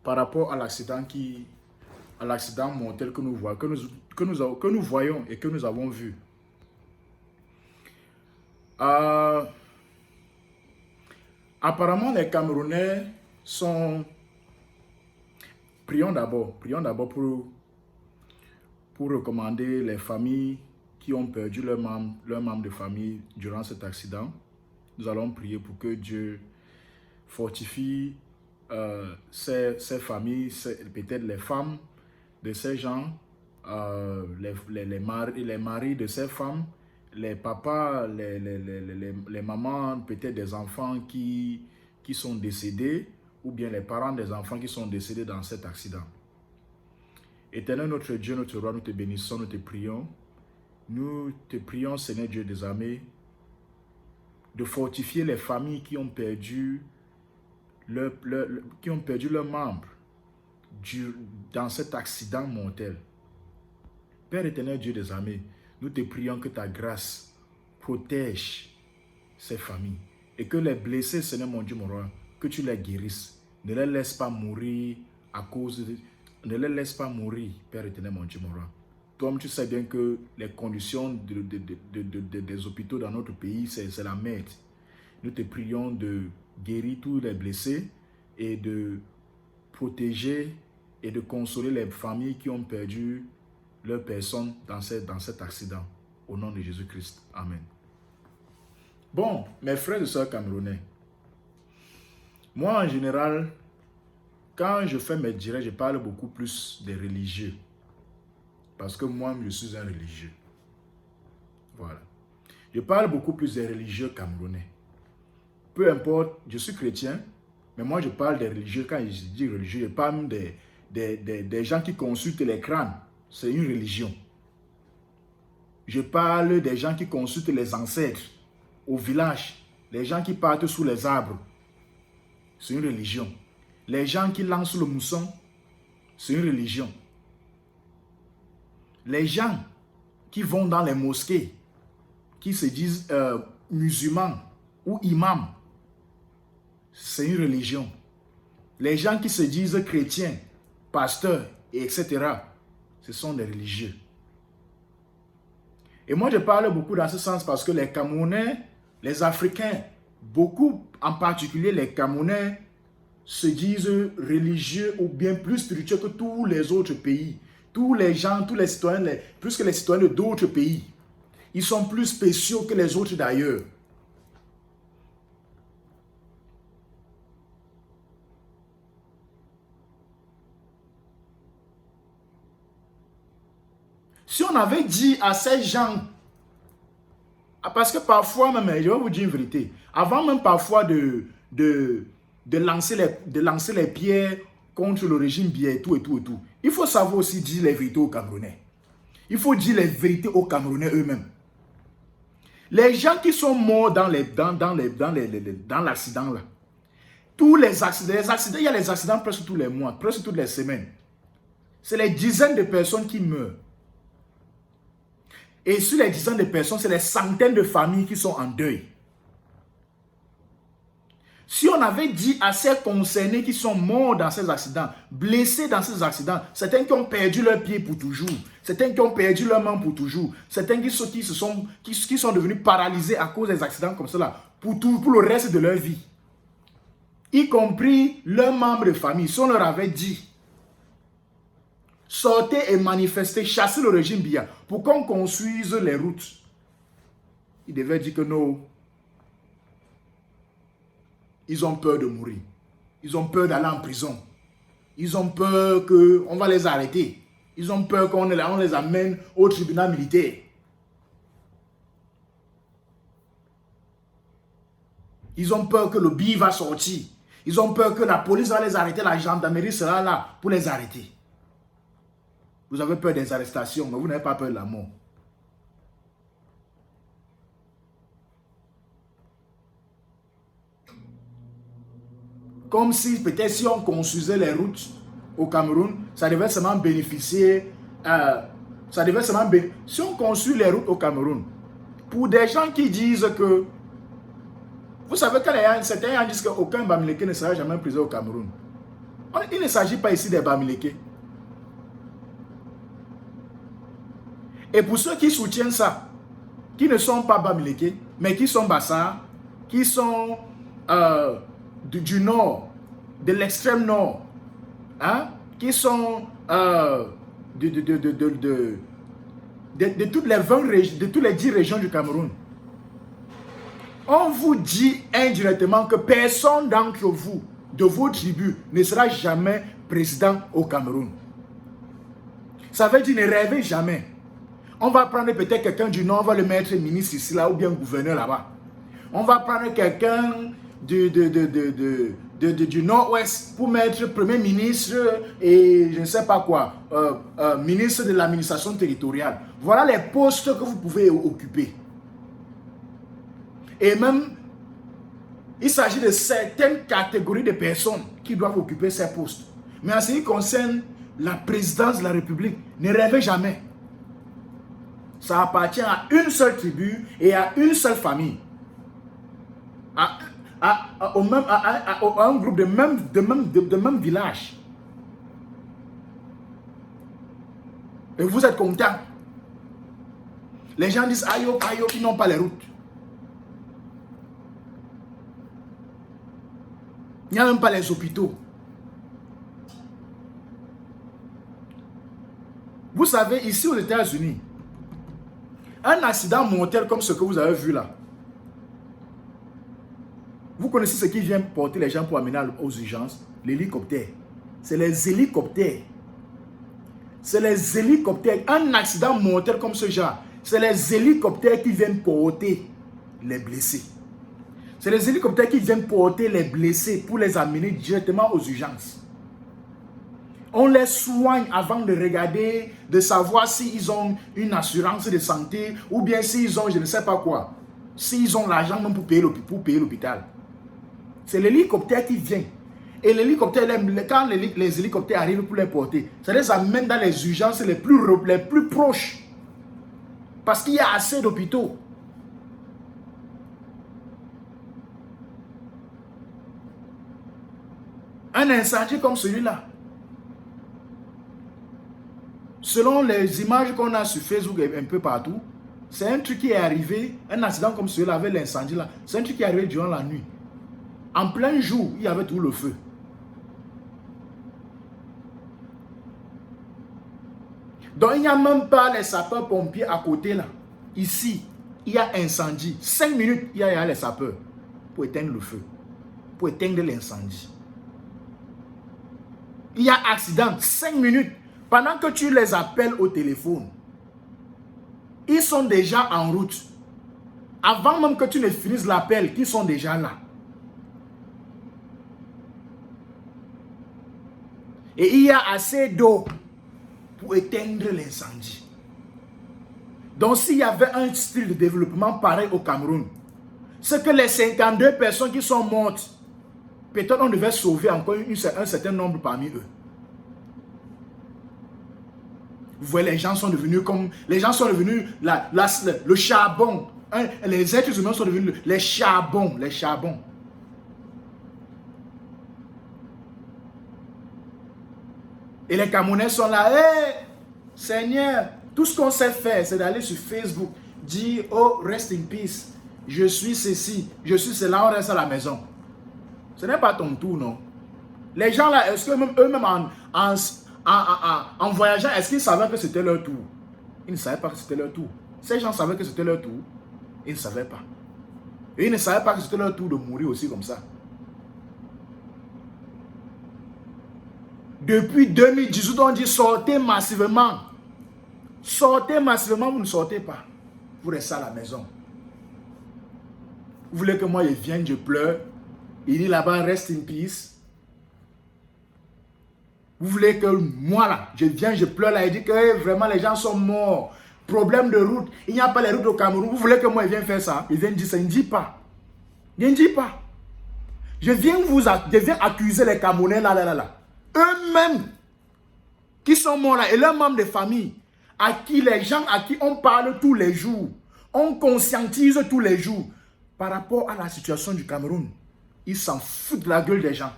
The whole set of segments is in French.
par rapport à l'accident mortel que nous voyons et que nous avons vu. Apparemment, les Camerounais sont... Prions d'abord pour recommander les familles qui ont perdu leur membre de famille durant cet accident. Nous allons prier pour que Dieu fortifie ces familles, peut-être les femmes de ces gens, les maris de ces femmes, les papas, les mamans, peut-être des enfants qui sont décédés, ou bien les parents des enfants qui sont décédés dans cet accident. Éternel notre Dieu, notre roi, nous te bénissons, nous te prions. Nous te prions, Seigneur Dieu des armées, de fortifier les familles qui ont perdu leurs membres dans cet accident mortel. Père éternel Dieu des armées, nous te prions que ta grâce protège ces familles et que les blessés, Seigneur mon Dieu, mon roi, que tu les guérisses. Ne les laisse pas mourir ne les laisse pas mourir, Père éternel, mon Dieu, mon roi. Toi, tu sais bien que les conditions des hôpitaux dans notre pays, c'est la merde. Nous te prions de guérir tous les blessés et de protéger et de consoler les familles qui ont perdu leurs personnes dans cet accident. Au nom de Jésus-Christ. Amen. Bon, mes frères et sœurs camerounais, moi, en général, quand je fais mes directs, je parle beaucoup plus des religieux. Parce que moi, je suis un religieux. Voilà. Je parle beaucoup plus des religieux camerounais. Peu importe, je suis chrétien, mais moi, je parle des religieux. Quand je dis religieux, je parle des gens qui consultent les crânes. C'est une religion. Je parle des gens qui consultent les ancêtres au village. Les gens qui partent sous les arbres. C'est une religion. Les gens qui lancent le mousson, c'est une religion. Les gens qui vont dans les mosquées, qui se disent musulmans ou imams, c'est une religion. Les gens qui se disent chrétiens, pasteurs, etc., ce sont des religieux. Et moi, je parle beaucoup dans ce sens parce que les Camerounais, les Africains, beaucoup, en particulier les Camerounais, se disent religieux ou bien plus spirituels que tous les autres pays. Tous les gens, tous les citoyens, plus que les citoyens d'autres pays. Ils sont plus spéciaux que les autres d'ailleurs. Si on avait dit à ces gens, parce que parfois même, je vais vous dire une vérité, avant même parfois de lancer les pierres contre le régime bien et tout. Il faut savoir aussi dire les vérités aux Camerounais. Il faut dire les vérités aux Camerounais eux-mêmes. Les gens qui sont morts dans l'accident là, tous les accidents, il y a les accidents presque tous les mois, presque toutes les semaines. C'est les dizaines de personnes qui meurent. Et sur les dizaines de personnes, c'est les centaines de familles qui sont en deuil. Si on avait dit à ces concernés qui sont morts dans ces accidents, blessés dans ces accidents, certains qui ont perdu leur pied pour toujours, certains qui ont perdu leur main pour toujours, certains qui sont devenus paralysés à cause des accidents comme cela, pour le reste de leur vie, y compris leurs membres de famille, si on leur avait dit, sortez et manifestez, chassez le régime Biya pour qu'on construise les routes, ils devaient dire que non. Ils ont peur de mourir. Ils ont peur d'aller en prison. Ils ont peur qu'on va les arrêter. Ils ont peur qu'on les amène au tribunal militaire. Ils ont peur que le billet va sortir. Ils ont peur que la police va les arrêter. La gendarmerie sera là pour les arrêter. Vous avez peur des arrestations, mais vous n'avez pas peur de la mort. Comme si peut-être si on construisait les routes au Cameroun, ça devait seulement bénéficier. Si on construit les routes au Cameroun, pour des gens qui disent que, vous savez, quand certains disent qu'aucun Bamileke ne sera jamais prisé au Cameroun. Il ne s'agit pas ici des Bamileke. Et pour ceux qui soutiennent ça, qui ne sont pas Bamileke, mais qui sont Bassar, qui sont du nord, de l'extrême nord, hein, qui sont de toutes les 20 régions, de toutes les 10 régions du Cameroun. On vous dit indirectement que personne d'entre vous, de vos tribus, ne sera jamais président au Cameroun. Ça veut dire ne rêvez jamais. On va prendre peut-être quelqu'un du nord, on va le mettre ministre ici, là, ou bien gouverneur là-bas. On va prendre quelqu'un du nord-ouest pour mettre premier ministre et je ne sais pas quoi, ministre de l'administration territoriale. Voilà les postes que vous pouvez occuper. Et même, il s'agit de certaines catégories de personnes qui doivent occuper ces postes. Mais en ce qui concerne la présidence de la République, ne rêvez jamais. Ça appartient à une seule tribu et à une seule famille. À un groupe de même village. Et vous êtes content. Les gens disent aïe, aïe, ils n'ont pas les routes. Il n'y a même pas les hôpitaux. Vous savez, ici aux États-Unis, un accident mortel comme ce que vous avez vu là, vous connaissez ce qui vient porter les gens pour amener aux urgences? L'hélicoptère. C'est les hélicoptères. C'est les hélicoptères. Un accident mortel comme ce genre, c'est les hélicoptères qui viennent porter les blessés. C'est les hélicoptères qui viennent porter les blessés pour les amener directement aux urgences. On les soigne avant de regarder, de savoir s'ils ont une assurance de santé ou bien s'ils ont je ne sais pas quoi. S'ils ont l'argent même pour payer l'hôpital. C'est l'hélicoptère qui vient. Et l'hélicoptère, quand les hélicoptères arrivent pour les porter, ça les amène dans les urgences les plus proches. Parce qu'il y a assez d'hôpitaux. Un incendie comme celui-là, selon les images qu'on a sur Facebook et un peu partout, c'est un truc qui est arrivé, un accident comme celui-là avec l'incendie là, c'est un truc qui est arrivé durant la nuit. En plein jour, il y avait tout le feu. Donc il n'y a même pas les sapeurs-pompiers à côté là. Ici, il y a incendie. 5 minutes, il y a les sapeurs pour éteindre le feu, pour éteindre l'incendie. Il y a accident, 5 minutes. Pendant que tu les appelles au téléphone, ils sont déjà en route. Avant même que tu ne finisses l'appel, ils sont déjà là. Et il y a assez d'eau pour éteindre l'incendie. Donc s'il y avait un style de développement pareil au Cameroun, c'est que les 52 personnes qui sont mortes, peut-être on devait sauver encore un certain nombre parmi eux. Vous voyez, les gens sont devenus comme... Les gens sont devenus le charbon. Hein, les êtres humains sont devenus les charbons. Les charbons. Et les Camerounais sont là. Hey, Seigneur, tout ce qu'on sait faire, c'est d'aller sur Facebook, dire, oh, rest in peace. Je suis ceci, je suis cela, on reste à la maison. Ce n'est pas ton tour, non? Les gens là, est-ce que eux-mêmes en voyageant, est-ce qu'ils savaient que c'était leur tour? Ils ne savaient pas que c'était leur tour. Ces gens savaient que c'était leur tour. Ils ne savaient pas. Et ils ne savaient pas que c'était leur tour de mourir aussi comme ça. Depuis 2018, on dit sortez massivement. Sortez massivement, vous ne sortez pas. Vous restez à la maison. Vous voulez que moi je vienne, je pleure. Il dit là-bas, rest in peace. Vous voulez que moi là, je viens, je pleure là, et dit que hey, vraiment les gens sont morts. Problème de route, il n'y a pas les routes au Cameroun. Vous voulez que moi je vienne faire ça? Il vient dire ça, il ne dit pas. Il ne dit pas. Je viens accuser les Camerounais là. Eux-mêmes qui sont morts là et leurs membres de famille, les gens à qui on parle tous les jours, on conscientise tous les jours par rapport à la situation du Cameroun. Ils s'en foutent de la gueule des gens.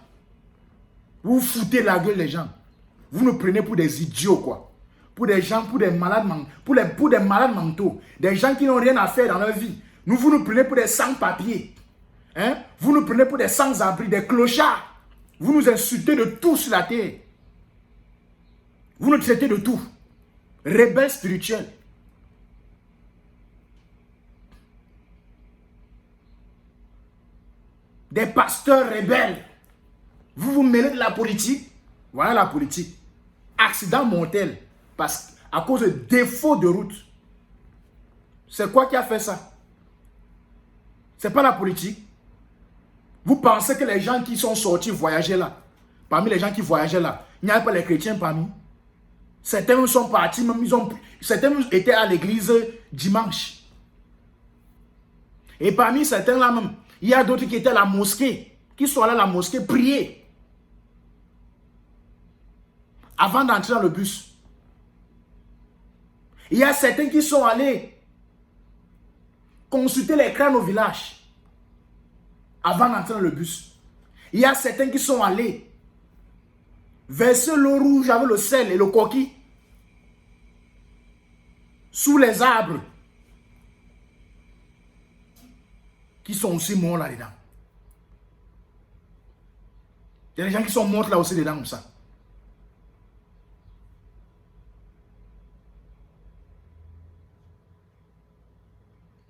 Vous foutez la gueule les gens. Vous nous prenez pour des idiots, quoi. Pour des gens, pour des malades, pour des malades mentaux. Des gens qui n'ont rien à faire dans leur vie. Vous nous prenez pour des sans-papiers. Hein? Vous nous prenez pour des sans-abri, des clochards. Vous nous insultez de tout sur la terre. Vous nous traitez de tout. Rebelles spirituels. Des pasteurs rebelles. Vous vous mêlez de la politique. Voilà la politique. Accident mortel. À cause de défaut de route. C'est quoi qui a fait ça? C'est pas la politique. Vous pensez que les gens qui sont sortis voyager là, parmi les gens qui voyageaient là, il n'y avait pas les chrétiens parmi? Certains sont partis, même certains étaient à l'église dimanche. Et parmi certains là même, il y a d'autres qui étaient à la mosquée, qui sont allés à la mosquée prier. Avant d'entrer dans le bus. Il y a certains qui sont allés consulter les crânes au village. Avant d'entrer dans le bus. Il y a certains qui sont allés verser l'eau rouge avec le sel et le coquille sous les arbres qui sont aussi morts là-dedans. Il y a des gens qui sont morts là aussi dedans comme ça.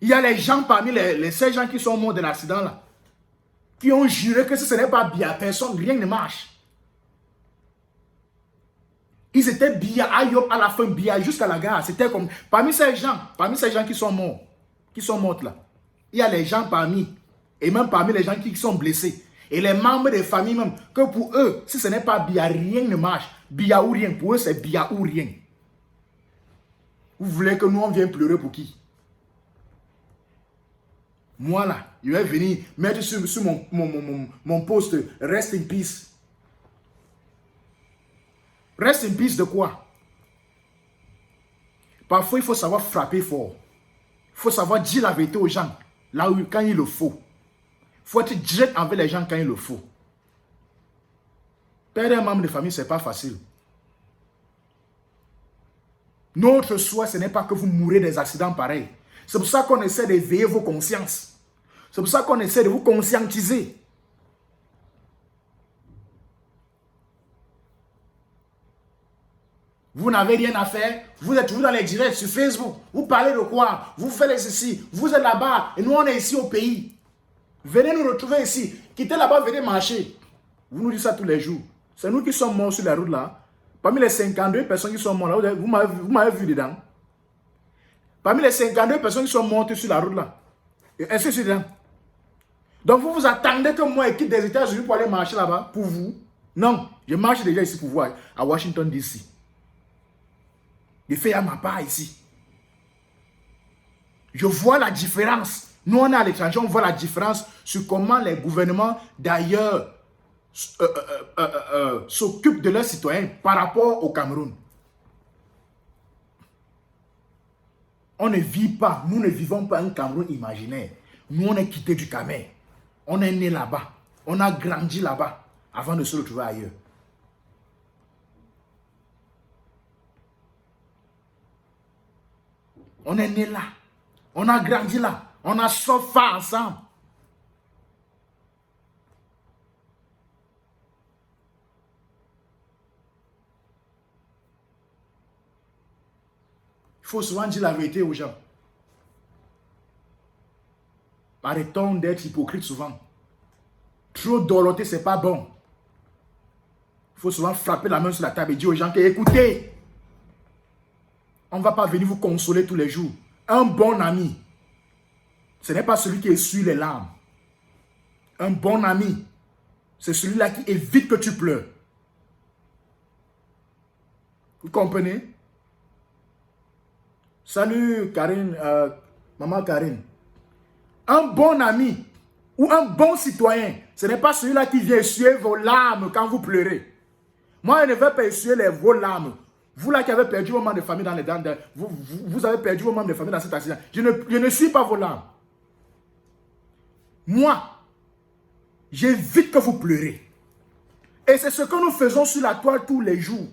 Il y a les gens parmi ces gens qui sont morts de l'accident là, qui ont juré que si ce n'est pas bien, personne, rien ne marche. Ils étaient bien à la fin, bien jusqu'à la gare. C'était comme, parmi ces gens qui sont morts là, il y a les gens et même parmi les gens qui sont blessés. Et les membres des familles même, que pour eux, si ce n'est pas bien, rien ne marche. Bien ou rien, pour eux c'est bien ou rien. Vous voulez que nous on vienne pleurer pour qui? Moi là, je vais venir mettre sur mon poste Rest in Peace. Rest in Peace de quoi? Parfois, il faut savoir frapper fort. Il faut savoir dire la vérité aux gens, là où, quand il le faut. Il faut être direct envers les gens quand il le faut. Perdre un membre de famille, ce n'est pas facile. Notre souhait, ce n'est pas que vous mourrez des accidents pareils. C'est pour ça qu'on essaie d'éveiller vos consciences. C'est pour ça qu'on essaie de vous conscientiser. Vous n'avez rien à faire. Vous êtes toujours dans les directs sur Facebook. Vous parlez de quoi? Vous faites ceci. Vous êtes là-bas. Et nous, on est ici au pays. Venez nous retrouver ici. Quittez là-bas, venez marcher. Vous nous dites ça tous les jours. C'est nous qui sommes morts sur la route là. Parmi les 52 personnes qui sont mortes là, vous m'avez vu dedans. Parmi les 52 personnes qui sont mortes sur la route là, est-ce que c'est dedans? Donc vous vous attendez que moi je quitte des États-Unis pour aller marcher là-bas, pour vous? Non, je marche déjà ici pour vous, à Washington DC. Je fais à ma part ici. Je vois la différence. Nous on est à l'étranger, on voit la différence sur comment les gouvernements d'ailleurs s'occupent de leurs citoyens par rapport au Cameroun. On ne vit pas, nous ne vivons pas un Cameroun imaginaire. Nous, on est quitté du Cameroun. On est né là-bas. On a grandi là-bas avant de se retrouver ailleurs. On est né là. On a grandi là. On a souffert ensemble. Il faut souvent dire la vérité aux gens. Arrêtons d'être hypocrite souvent. Trop doloter, c'est pas bon. Il faut souvent frapper la main sur la table et dire aux gens que écoutez, on ne va pas venir vous consoler tous les jours. Un bon ami, ce n'est pas celui qui essuie les larmes. Un bon ami, c'est celui-là qui évite que tu pleures. Vous comprenez? Salut Karine, maman Karine. Un bon ami ou un bon citoyen, ce n'est pas celui-là qui vient essuyer vos larmes quand vous pleurez. Moi, je ne vais pas essuyer vos larmes. Vous là qui avez perdu vos membres de famille dans les dents, vous avez perdu vos membres de famille dans cet accident. Je ne suis pas vos larmes. Moi, j'évite que vous pleurez. Et c'est ce que nous faisons sur la toile tous les jours.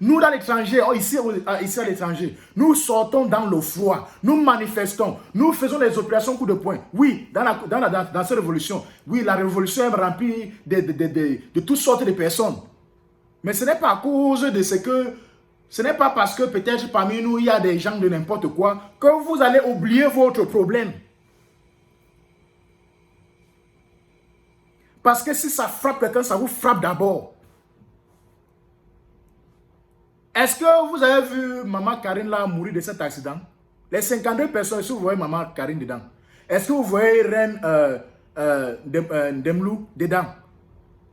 Nous, dans l'étranger, ici à l'étranger, nous sortons dans le froid, nous manifestons, nous faisons des opérations coup de poing. Oui, dans cette révolution, oui, la révolution est remplie de toutes sortes de personnes. Mais ce n'est pas à cause de ce que... Ce n'est pas parce que peut-être parmi nous, il y a des gens de n'importe quoi que vous allez oublier votre problème. Parce que si ça frappe quelqu'un, ça vous frappe d'abord. Est-ce que vous avez vu Maman Karine là mourir de cet accident? Les 52 personnes, est-ce que vous voyez Maman Karine dedans? Est-ce que vous voyez Reine Demlou dedans?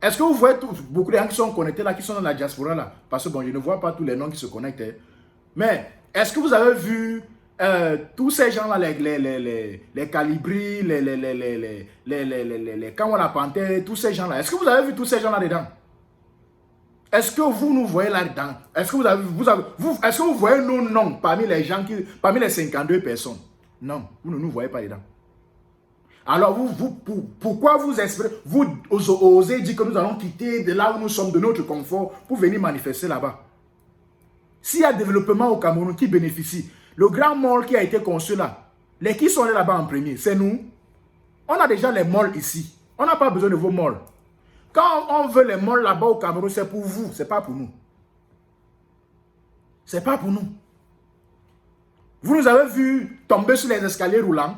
Est-ce que vous voyez beaucoup de gens qui sont connectés là, qui sont dans la diaspora là? Parce que bon, je ne vois pas tous les noms qui se connectent. Mais est-ce que vous avez vu tous ces gens là, les Calibri, les Kamala Panthère, tous ces gens là? Est-ce que vous avez vu tous ces gens là dedans? Est-ce que vous nous voyez là-dedans? Est-ce que est-ce que vous voyez nos noms parmi les gens parmi les 52 personnes? Non, vous ne nous voyez pas dedans. Alors pourquoi vous osez dire que nous allons quitter de là où nous sommes, de notre confort, pour venir manifester là-bas? S'il y a développement au Cameroun, qui bénéficie? Le grand mall qui a été construit là, qui sont allés là-bas en premier? C'est nous. On a déjà les malls ici. On n'a pas besoin de vos malls. Quand on veut les malls là-bas au Cameroun, c'est pour vous, c'est pas pour nous. C'est pas pour nous. Vous nous avez vu tomber sur les escaliers roulants?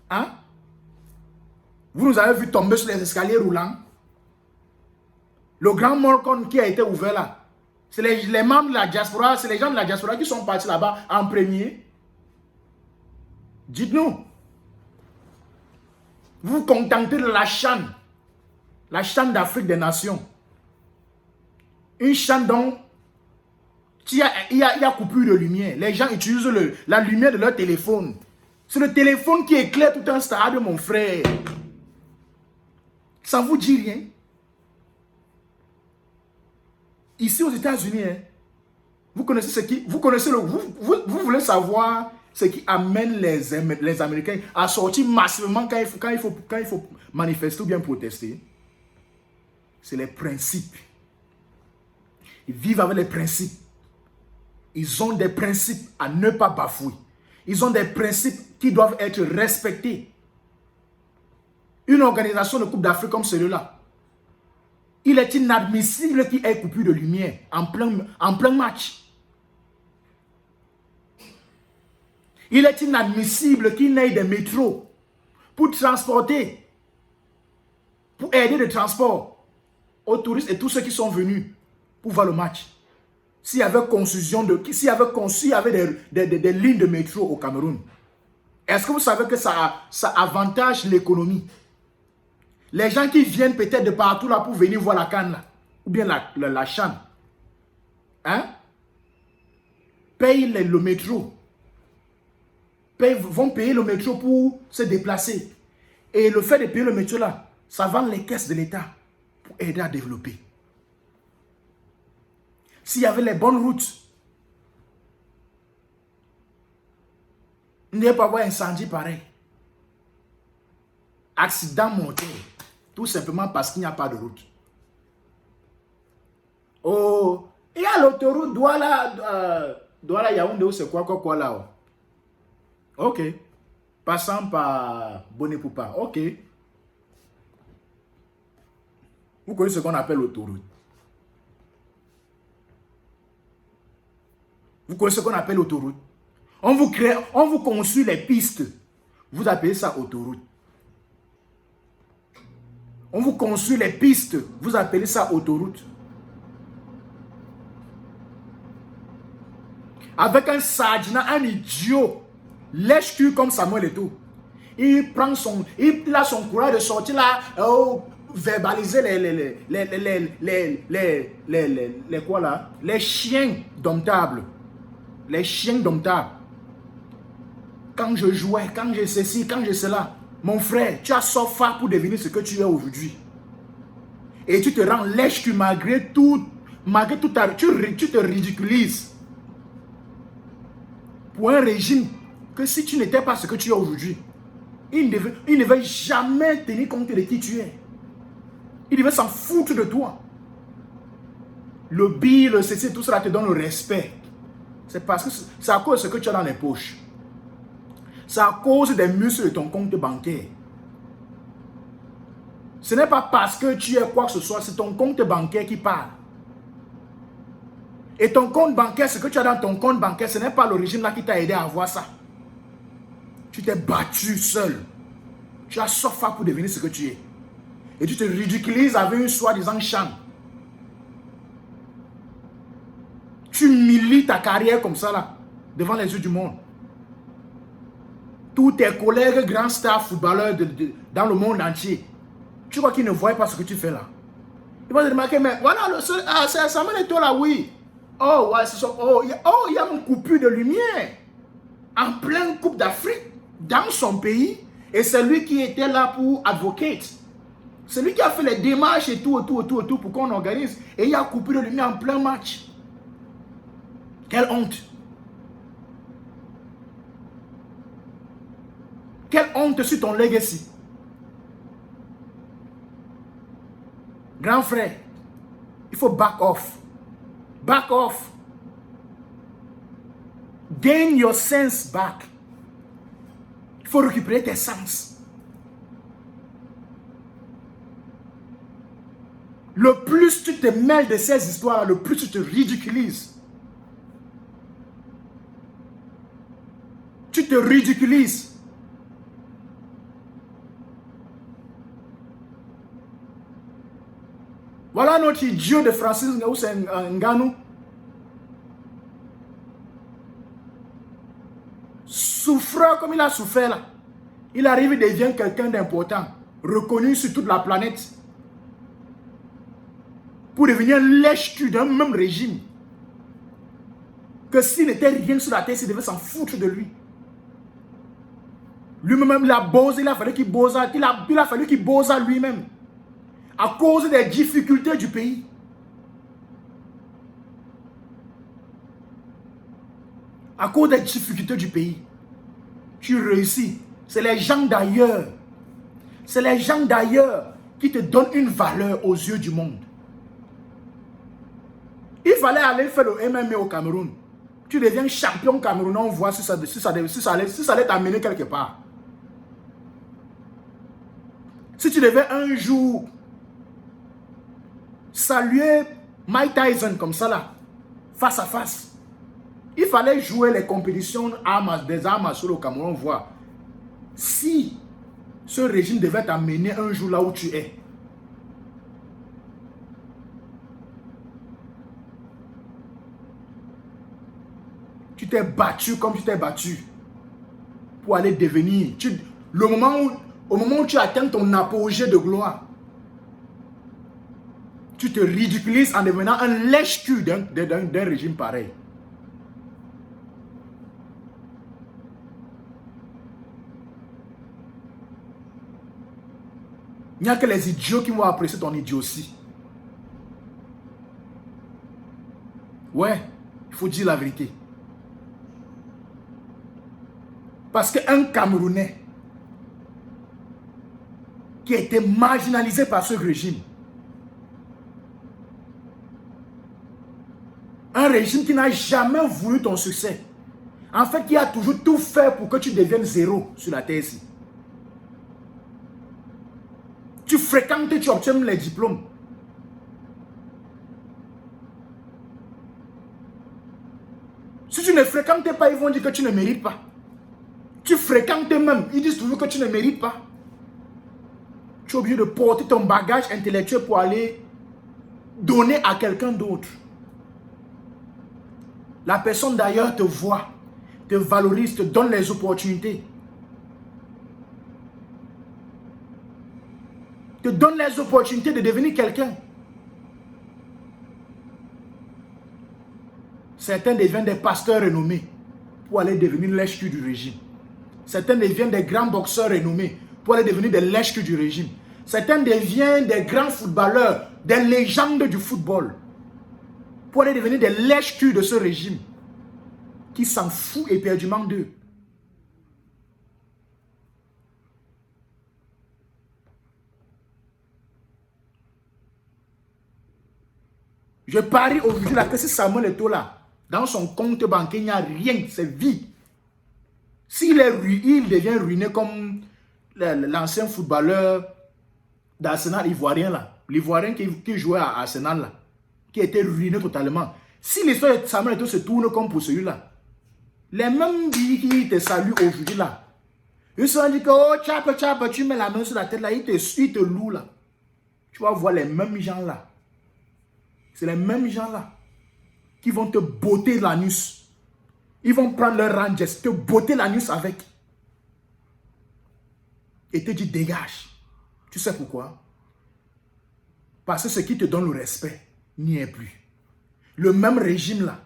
Hein? Vous nous avez vu tomber sur les escaliers roulants? Le grand mall qui a été ouvert là, c'est les membres de la diaspora, c'est les gens de la diaspora qui sont partis là-bas en premier. Dites-nous. Vous vous contentez de la chaîne. La chaîne d'Afrique des Nations. Une chaîne dont il y a coupure de lumière. Les gens utilisent la lumière de leur téléphone. C'est le téléphone qui éclaire tout un stade, mon frère. Ça ne vous dit rien? Ici aux États-Unis, hein, vous connaissez ce qui... Vous voulez savoir ce qui amène les Américains à sortir massivement quand il faut manifester ou bien protester? C'est les principes. Ils vivent avec les principes. Ils ont des principes à ne pas bafouer. Ils ont des principes qui doivent être respectés. Une organisation de Coupe d'Afrique comme celui-là, il est inadmissible qu'il ait coupure de lumière en plein match. Il est inadmissible qu'il n'ait des métros pour transporter, pour aider le transport aux touristes et tous ceux qui sont venus pour voir le match. S'il y avait des lignes de métro au Cameroun, est-ce que vous savez que ça avantage l'économie? Les gens qui viennent peut-être de partout là pour venir voir la canne là, ou bien la chaîne, hein, payent le métro. Vont payer le métro pour se déplacer. Et le fait de payer le métro là, ça vend les caisses de l'État pour aider à développer. S'il y avait les bonnes routes, il n'y a pas avoir incendie pareil. Accident mortel. Tout simplement parce qu'il n'y a pas de route. Oh, il y a l'autoroute Douala Yaoundé, c'est quoi là? Ok. Passant par Bonépoupa. Ok. Vous connaissez ce qu'on appelle l'autoroute? Vous connaissez ce qu'on appelle l'autoroute? On vous construit les pistes. Vous appelez ça autoroute. On vous construit les pistes. Vous appelez ça autoroute. Avec un sardina, un idiot, lèche-cul comme Samuel Eto'o. Il a son courage de sortir là, verbaliser les chiens domptables. Les chiens domptables. Quand je jouais, quand je ceci, quand je cela, mon frère, tu as souffert pour devenir ce que tu es aujourd'hui. Et tu te rends lèche, malgré tout tu te ridiculises. Pour un régime que si tu n'étais pas ce que tu es aujourd'hui, il ne devait jamais tenir compte de qui tu es. Il devait s'en foutre de toi. Le bill, le ceci, tout cela te donne le respect. C'est parce que c'est à cause de ce que tu as dans les poches. C'est à cause des muscles de ton compte bancaire. Ce n'est pas parce que tu es quoi que ce soit, c'est ton compte bancaire qui parle. Et ton compte bancaire, ce que tu as dans ton compte bancaire, ce n'est pas le régime là qui t'a aidé à avoir ça. Tu t'es battu seul. Tu as souffert pour devenir ce que tu es. Et tu te ridiculises avec une soi-disant chant. Tu milites ta carrière comme ça là, devant les yeux du monde. Tous tes collègues, grands stars, footballeurs dans le monde entier, tu crois qu'ils ne voient pas ce que tu fais là? Ils vont te remarquer, mais voilà, c'est Samuel Eto'o là, oui. Oh, ouais, c'est ça. Oh, il y a une coupure de lumière en pleine Coupe d'Afrique, dans son pays. Et c'est lui qui était là pour advocate. C'est lui qui a fait les démarches et tout pour qu'on organise. Et il y a coupure de lumière en plein match. Quelle honte. Quelle honte sur ton legacy. Grand frère, il faut back off. Back off. Gain your sense back. Il faut récupérer tes sens. Le plus tu te mêles de ces histoires, le plus tu te ridiculises. Tu te ridiculises. Voilà notre idiot de Francis Ngannou. Souffrant comme il a souffert là. Il arrive et devient quelqu'un d'important, reconnu sur toute la planète. Pour devenir lèche-cul d'un même régime. Que s'il n'était rien sur la terre, il devait s'en foutre de lui. Lui-même, il a bossé, il a fallu qu'il bosse, il a fallu qu'il bosse à lui-même. À cause des difficultés du pays. À cause des difficultés du pays. Tu réussis. C'est les gens d'ailleurs. C'est les gens d'ailleurs qui te donnent une valeur aux yeux du monde. Il fallait aller faire le MMA au Cameroun. Tu deviens champion camerounais, on voit si ça allait t'amener quelque part. Si tu devais un jour saluer Mike Tyson comme ça là, face à face, il fallait jouer les compétitions des armes sur le Cameroun, voir si ce régime devait t'amener un jour là où tu es. Tu t'es battu comme tu t'es battu pour aller devenir. Au moment où tu atteins ton apogée de gloire, tu te ridiculises en devenant un lèche-cul d'un régime pareil. Il n'y a que les idiots qui vont apprécier ton idiotie. Ouais, il faut dire la vérité. Parce qu'un Camerounais qui a été marginalisé par ce régime, un régime qui n'a jamais voulu ton succès, en fait, qui a toujours tout fait pour que tu deviennes zéro sur la terre ici. Tu fréquentes, tu obtiens les diplômes. Si tu ne fréquentes pas, ils vont dire que tu ne mérites pas. Tu fréquentes même, ils disent toujours que tu ne mérites pas. Tu es obligé de porter ton bagage intellectuel pour aller donner à quelqu'un d'autre. La personne d'ailleurs te voit, te valorise, te donne les opportunités. Te donne les opportunités de devenir quelqu'un. Certains deviennent des pasteurs renommés pour aller devenir lèche-cul du régime. Certains deviennent des grands boxeurs renommés pour aller devenir des lèche-cul du régime. Certains deviennent des grands footballeurs, des légendes du football pour aller devenir des lèche-cul de ce régime qui s'en fout éperdument d'eux. Je parie aujourd'hui là que si Samuel Eto'o là, dans son compte bancaire, il n'y a rien, c'est vide. S'il il devient ruiné comme l'ancien footballeur d'Arsenal ivoirien là, l'ivoirien qui jouait à Arsenal là, qui était ruiné totalement. Si l'histoire de Samuel Eto'o se tourne comme pour celui-là, les mêmes qui te saluent aujourd'hui là, ils se sont dit que oh tchap, tu mets la main sur la tête là, ils te louent là. Tu vas voir les mêmes gens là. C'est les mêmes gens là qui vont te botter l'anus. Ils vont prendre leur ranges, te botter l'anus avec. Et te dire dégage. Tu sais pourquoi? Parce que ce qui te donne le respect n'y est plus. Le même régime là,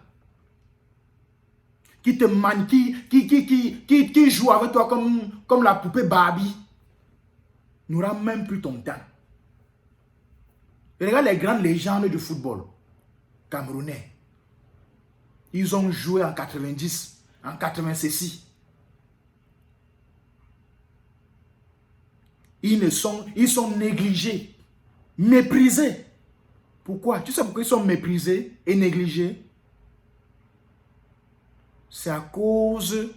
qui te manie, qui joue avec toi comme la poupée Barbie, n'aura même plus ton temps. Et regarde les grandes légendes du football camerounais. Ils ont joué en 90, en 86. Ils sont négligés, méprisés. Pourquoi? Tu sais pourquoi ils sont méprisés et négligés? C'est à cause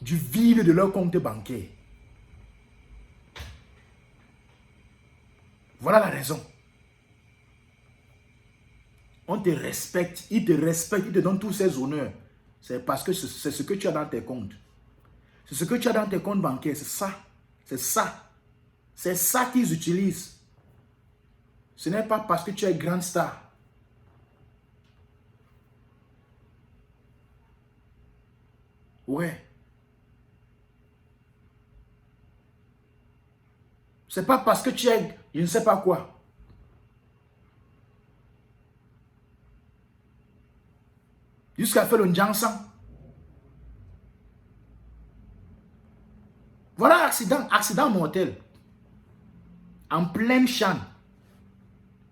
du vide de leur compte bancaire. Voilà la raison. On te respecte, ils te donnent tous ces honneurs. C'est parce que c'est ce que tu as dans tes comptes. C'est ce que tu as dans tes comptes bancaires, c'est ça. C'est ça. C'est ça qu'ils utilisent. Ce n'est pas parce que tu es grande star. Ouais. C'est pas parce que tu es, je ne sais pas quoi. Jusqu'à faire le Njansan. Voilà accident mortel. En pleine champ.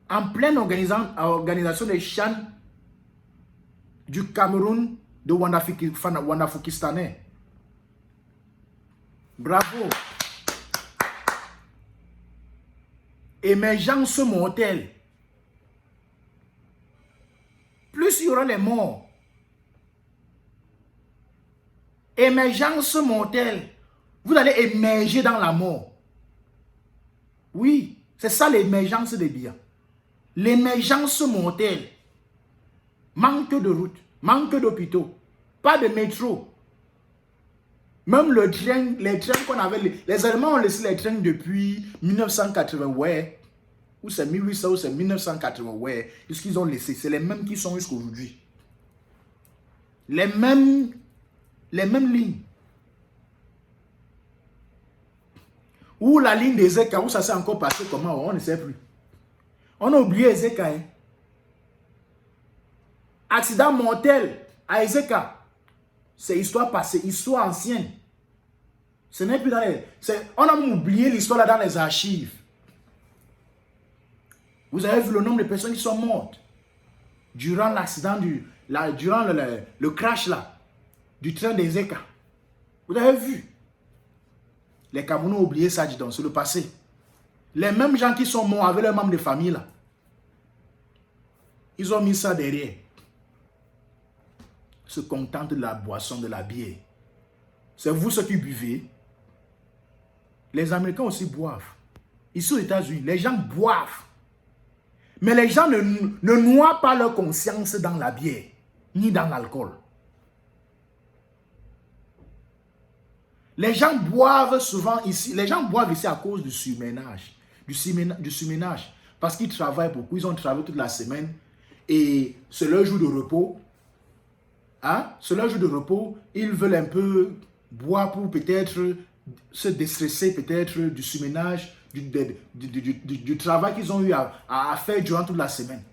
En pleine organisation des champs du Cameroun de Wandafukistanais. Bravo. Émergence mortelle. Plus il y aura les morts. Émergence mortelle. Vous allez émerger dans la mort. Oui, c'est ça l'émergence des biens. L'émergence mortelle. Manque de route, manque d'hôpitaux, pas de métro. Même le train, les trains qu'on avait, les Allemands ont laissé les trains depuis 1980, ouais. Ou c'est 1800 ou c'est 1980, ouais. Ce qu'ils ont laissé, c'est les mêmes qui sont jusqu'à aujourd'hui. Les mêmes lignes. Ou la ligne des Ezeka, où ça s'est encore passé comment, on ne sait plus. On a oublié Ezeka. Hein? Accident mortel à Ezeka. C'est histoire passée, histoire ancienne. Ce n'est plus dans les... On a oublié l'histoire là dans les archives. Vous avez vu le nombre de personnes qui sont mortes durant l'accident, durant le crash là, du train des Ezeka. Vous avez vu? Les Camerounais ont oublié ça, dis donc, c'est le passé. Les mêmes gens qui sont morts avec leurs membres de famille là, ils ont mis ça derrière. Se contentent de la boisson, de la bière. C'est vous ceux qui buvez. Les Américains aussi boivent. Ici aux États-Unis, les gens boivent. Mais les gens ne noient pas leur conscience dans la bière, ni dans l'alcool. Les gens boivent souvent ici. Les gens boivent ici à cause du surménage. Du surménage. Parce qu'ils travaillent beaucoup. Ils ont travaillé toute la semaine. Et c'est leur jour de repos. Hein? C'est leur jour de repos. Ils veulent un peu boire pour peut-être se déstresser peut-être du surménage, du travail qu'ils ont eu à faire durant toute la semaine.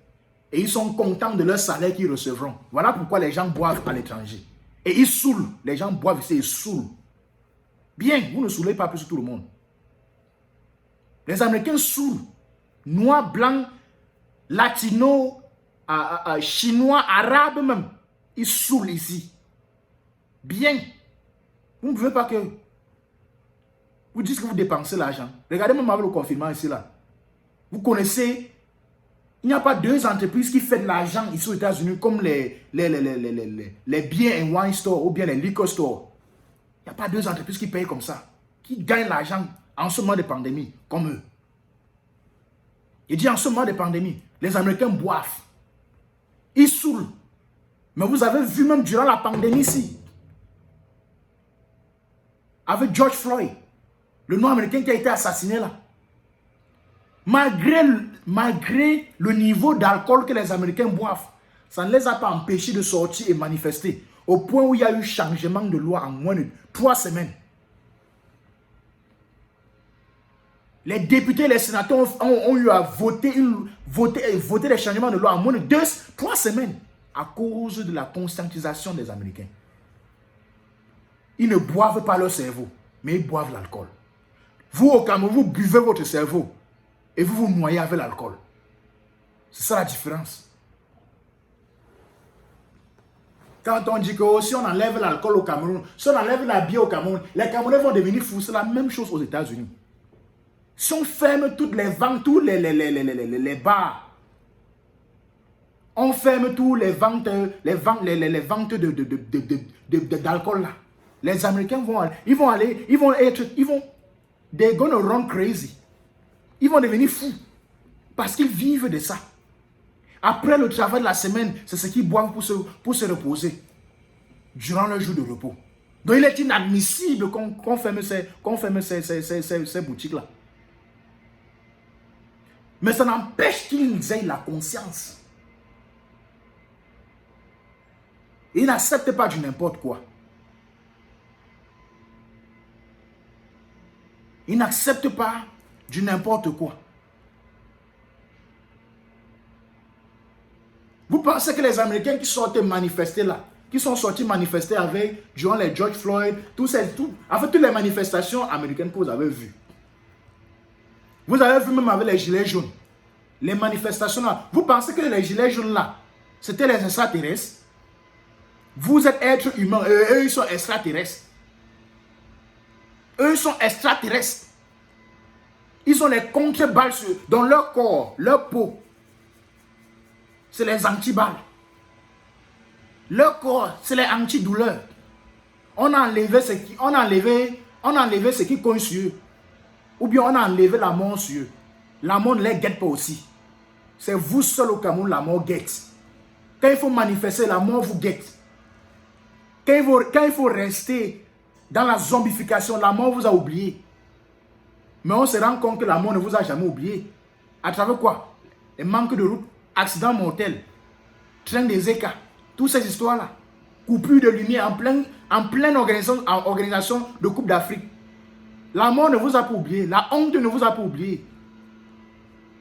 Et ils sont contents de leur salaire qu'ils recevront. Voilà pourquoi les gens boivent à l'étranger. Et ils saoulent. Les gens boivent ici et saoulent. Bien, vous ne saoulez pas plus que tout le monde. Les Américains saoulent. Noirs, blancs, latinos, chinois, arabes même. Ils saoulent ici. Bien. Vous ne pouvez pas que vous dites que vous dépensez l'argent. Regardez même avec le confinement ici là. Vous connaissez Il n'y a pas deux entreprises qui font de l'argent ici aux États-Unis comme les biens and wine stores ou bien les liquor stores. Il n'y a pas deux entreprises qui payent comme ça, qui gagnent l'argent en ce moment de pandémie, comme eux. Il dit en ce moment de pandémie, les Américains boivent. Ils saoulent. Mais vous avez vu même durant la pandémie ici, avec George Floyd, le noir américain qui a été assassiné là. Malgré le niveau d'alcool que les Américains boivent, ça ne les a pas empêchés de sortir et manifester. Au point où il y a eu changement de loi en moins de 3 semaines. Les députés et les sénateurs ont eu à voter les changements de loi en moins de 3 semaines à cause de la conscientisation des Américains. Ils ne boivent pas leur cerveau, mais ils boivent l'alcool. Vous, au Cameroun, vous buvez votre cerveau et vous vous noyez avec l'alcool. C'est ça la différence. Quand on dit que si on enlève l'alcool au Cameroun, si on enlève la bière au Cameroun, les Camerounais vont devenir fous. C'est la même chose aux États-Unis. Si on ferme toutes les ventes, tous les bars, on ferme tous les ventes d'alcool là. Les Américains they're gonna run crazy. Ils vont devenir fous parce qu'ils vivent de ça. Après le travail de la semaine, c'est ce qu'ils boivent pour se reposer durant le jour de repos. Donc il est inadmissible qu'on ferme ces boutiques-là. Mais ça n'empêche qu'ils aient la conscience. Ils n'acceptent pas du n'importe quoi. Ils n'acceptent pas du n'importe quoi. Vous pensez que les Américains qui sortent manifester là, qui sont sortis manifester avec, durant les George Floyd, toutes les manifestations américaines que vous avez vues. Vous avez vu même avec les gilets jaunes. Les manifestations là. Vous pensez que les gilets jaunes là, c'était les extraterrestres? Vous êtes êtres humains, eux ils sont extraterrestres. Eux ils sont extraterrestres. Ils ont les contre-balles dans leur corps, leur peau. C'est les antiballes. Leur corps, c'est les antidouleurs. On a enlevé ce qui cogne sur eux. Ou bien on a enlevé la mort sur eux. La mort ne les guette pas aussi. C'est vous seul au Cameroun, la mort guette. Quand il faut manifester, la mort vous guette. Quand il faut rester dans la zombification, la mort vous a oublié. Mais on se rend compte que la mort ne vous a jamais oublié. À travers quoi? Les manques de route, accidents mortels, train des écarts, toutes ces histoires-là. Coupure de lumière en pleine organisation de Coupe d'Afrique. La mort ne vous a pas oublié. La honte ne vous a pas oublié.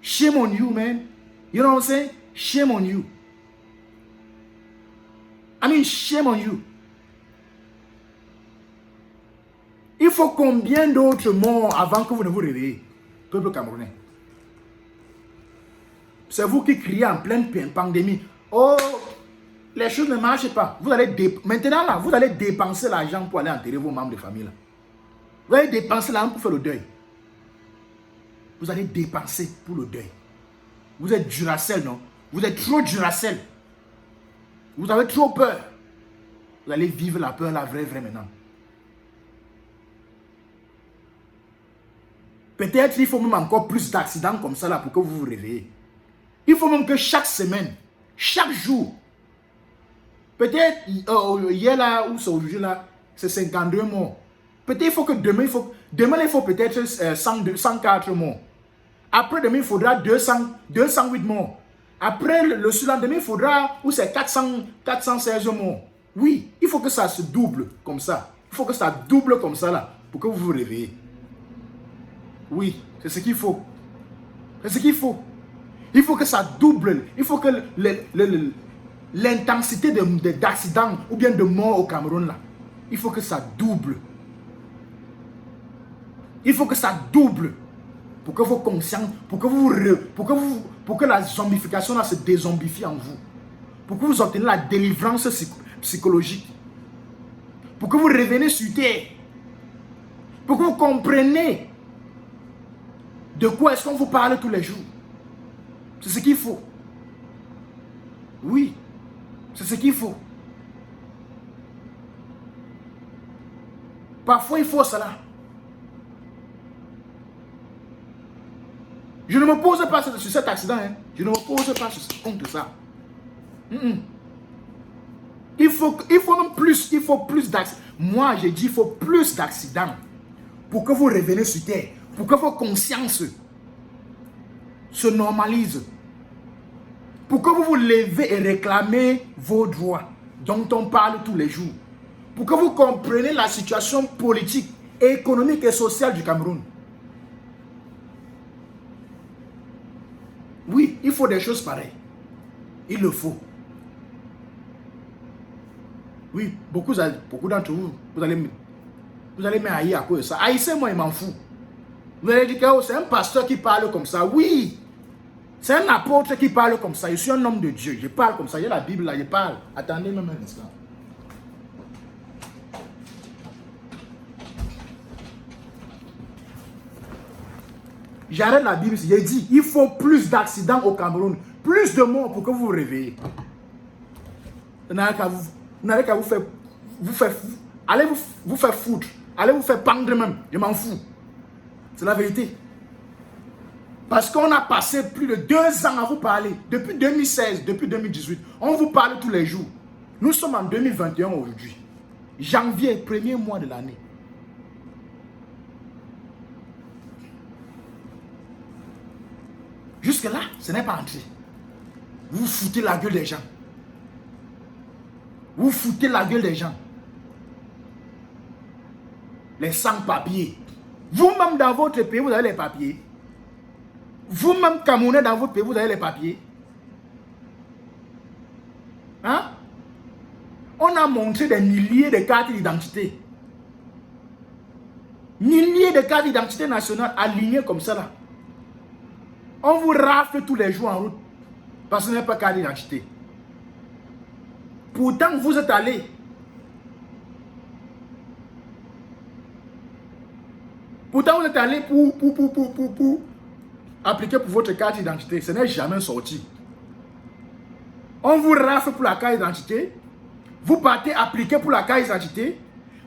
Shame on you, man. You know what I'm saying? Shame on you. I mean, shame on you. Il faut combien d'autres morts avant que vous ne vous réveillez, peuple camerounais? C'est vous qui criez en pleine pandémie. Oh, les choses ne marchent pas. Maintenant, là, vous allez dépenser l'argent pour aller enterrer vos membres de famille. Là. Vous allez dépenser l'argent pour faire le deuil. Vous allez dépenser pour le deuil. Vous êtes Duracell, non? Vous êtes trop Duracell. Vous avez trop peur. Vous allez vivre la peur, la vraie maintenant. Peut-être il faut même encore plus d'accidents comme ça là pour que vous vous réveillez. Il faut même que chaque semaine, chaque jour, peut-être hier là ou aujourd'hui là, c'est 52 morts. Peut-être il faut que demain, il faut peut-être 104 morts. Après demain, il faudra 208 morts. Après le surlendemain, il faudra, ou c'est 416 morts. Oui, il faut que ça se double comme ça. Il faut que ça double comme ça là, pour que vous vous réveillez. Oui, c'est ce qu'il faut. C'est ce qu'il faut. Il faut que ça double. Il faut que l'intensité d'accidents ou bien de morts au Cameroun là, il faut que ça double. Il faut que ça double pour que vos consciences, pour que la zombification là se dézombifie en vous. Pour que vous obteniez la délivrance psychologique. Pour que vous reveniez sur terre. Pour que vous compreniez de quoi est-ce qu'on vous parle tous les jours. C'est ce qu'il faut. Oui, c'est ce qu'il faut. Parfois, il faut cela. Je ne me pose pas sur cet accident. Hein. Je ne me pose pas contre ça. Il faut même plus. Il faut plus d'accidents. Moi, j'ai dit il faut plus d'accidents pour que vous reveniez sur terre. Pour que vos consciences se normalisent. Pour que vous vous levez et réclamez vos droits dont on parle tous les jours. Pour que vous compreniez la situation politique, économique et sociale du Cameroun. Oui, il faut des choses pareilles. Il le faut. Oui, beaucoup d'entre vous, vous allez me haïr à cause de ça. Haïssez-moi, il m'en fout. Vous allez dire que oh, c'est un pasteur qui parle comme ça. Oui, c'est un apôtre qui parle comme ça. Je suis un homme de Dieu. Je parle comme ça. Il y a la Bible là, je parle. Attendez même un instant. J'arrête la Bible. J'ai dit, il faut plus d'accidents au Cameroun. Plus de morts pour que vous vous réveillez. Vous n'avez qu'à vous faire... Allez vous faire foutre. Allez vous faire pendre même. Je m'en fous. C'est la vérité. Parce qu'on a passé plus de 2 ans à vous parler. Depuis 2016, depuis 2018. On vous parle tous les jours. Nous sommes en 2021 aujourd'hui. Janvier, premier mois de l'année. Jusque-là, ce n'est pas entré. Vous foutez la gueule des gens. Vous foutez la gueule des gens. Les sans-papiers. Vous-même dans votre pays, vous avez les papiers. Vous-même, Camerounais, dans votre pays, vous avez les papiers. Hein? On a montré des milliers de cartes d'identité. Milliers de cartes d'identité nationales alignées comme ça là. On vous rafle tous les jours en route. Parce que ce n'est pas carte d'identité. Pourtant, vous êtes allé. Pourtant, vous êtes allé pour appliquer pour votre carte d'identité. Ce n'est jamais sorti. On vous rafle pour la carte d'identité. Vous partez appliquer pour la carte d'identité.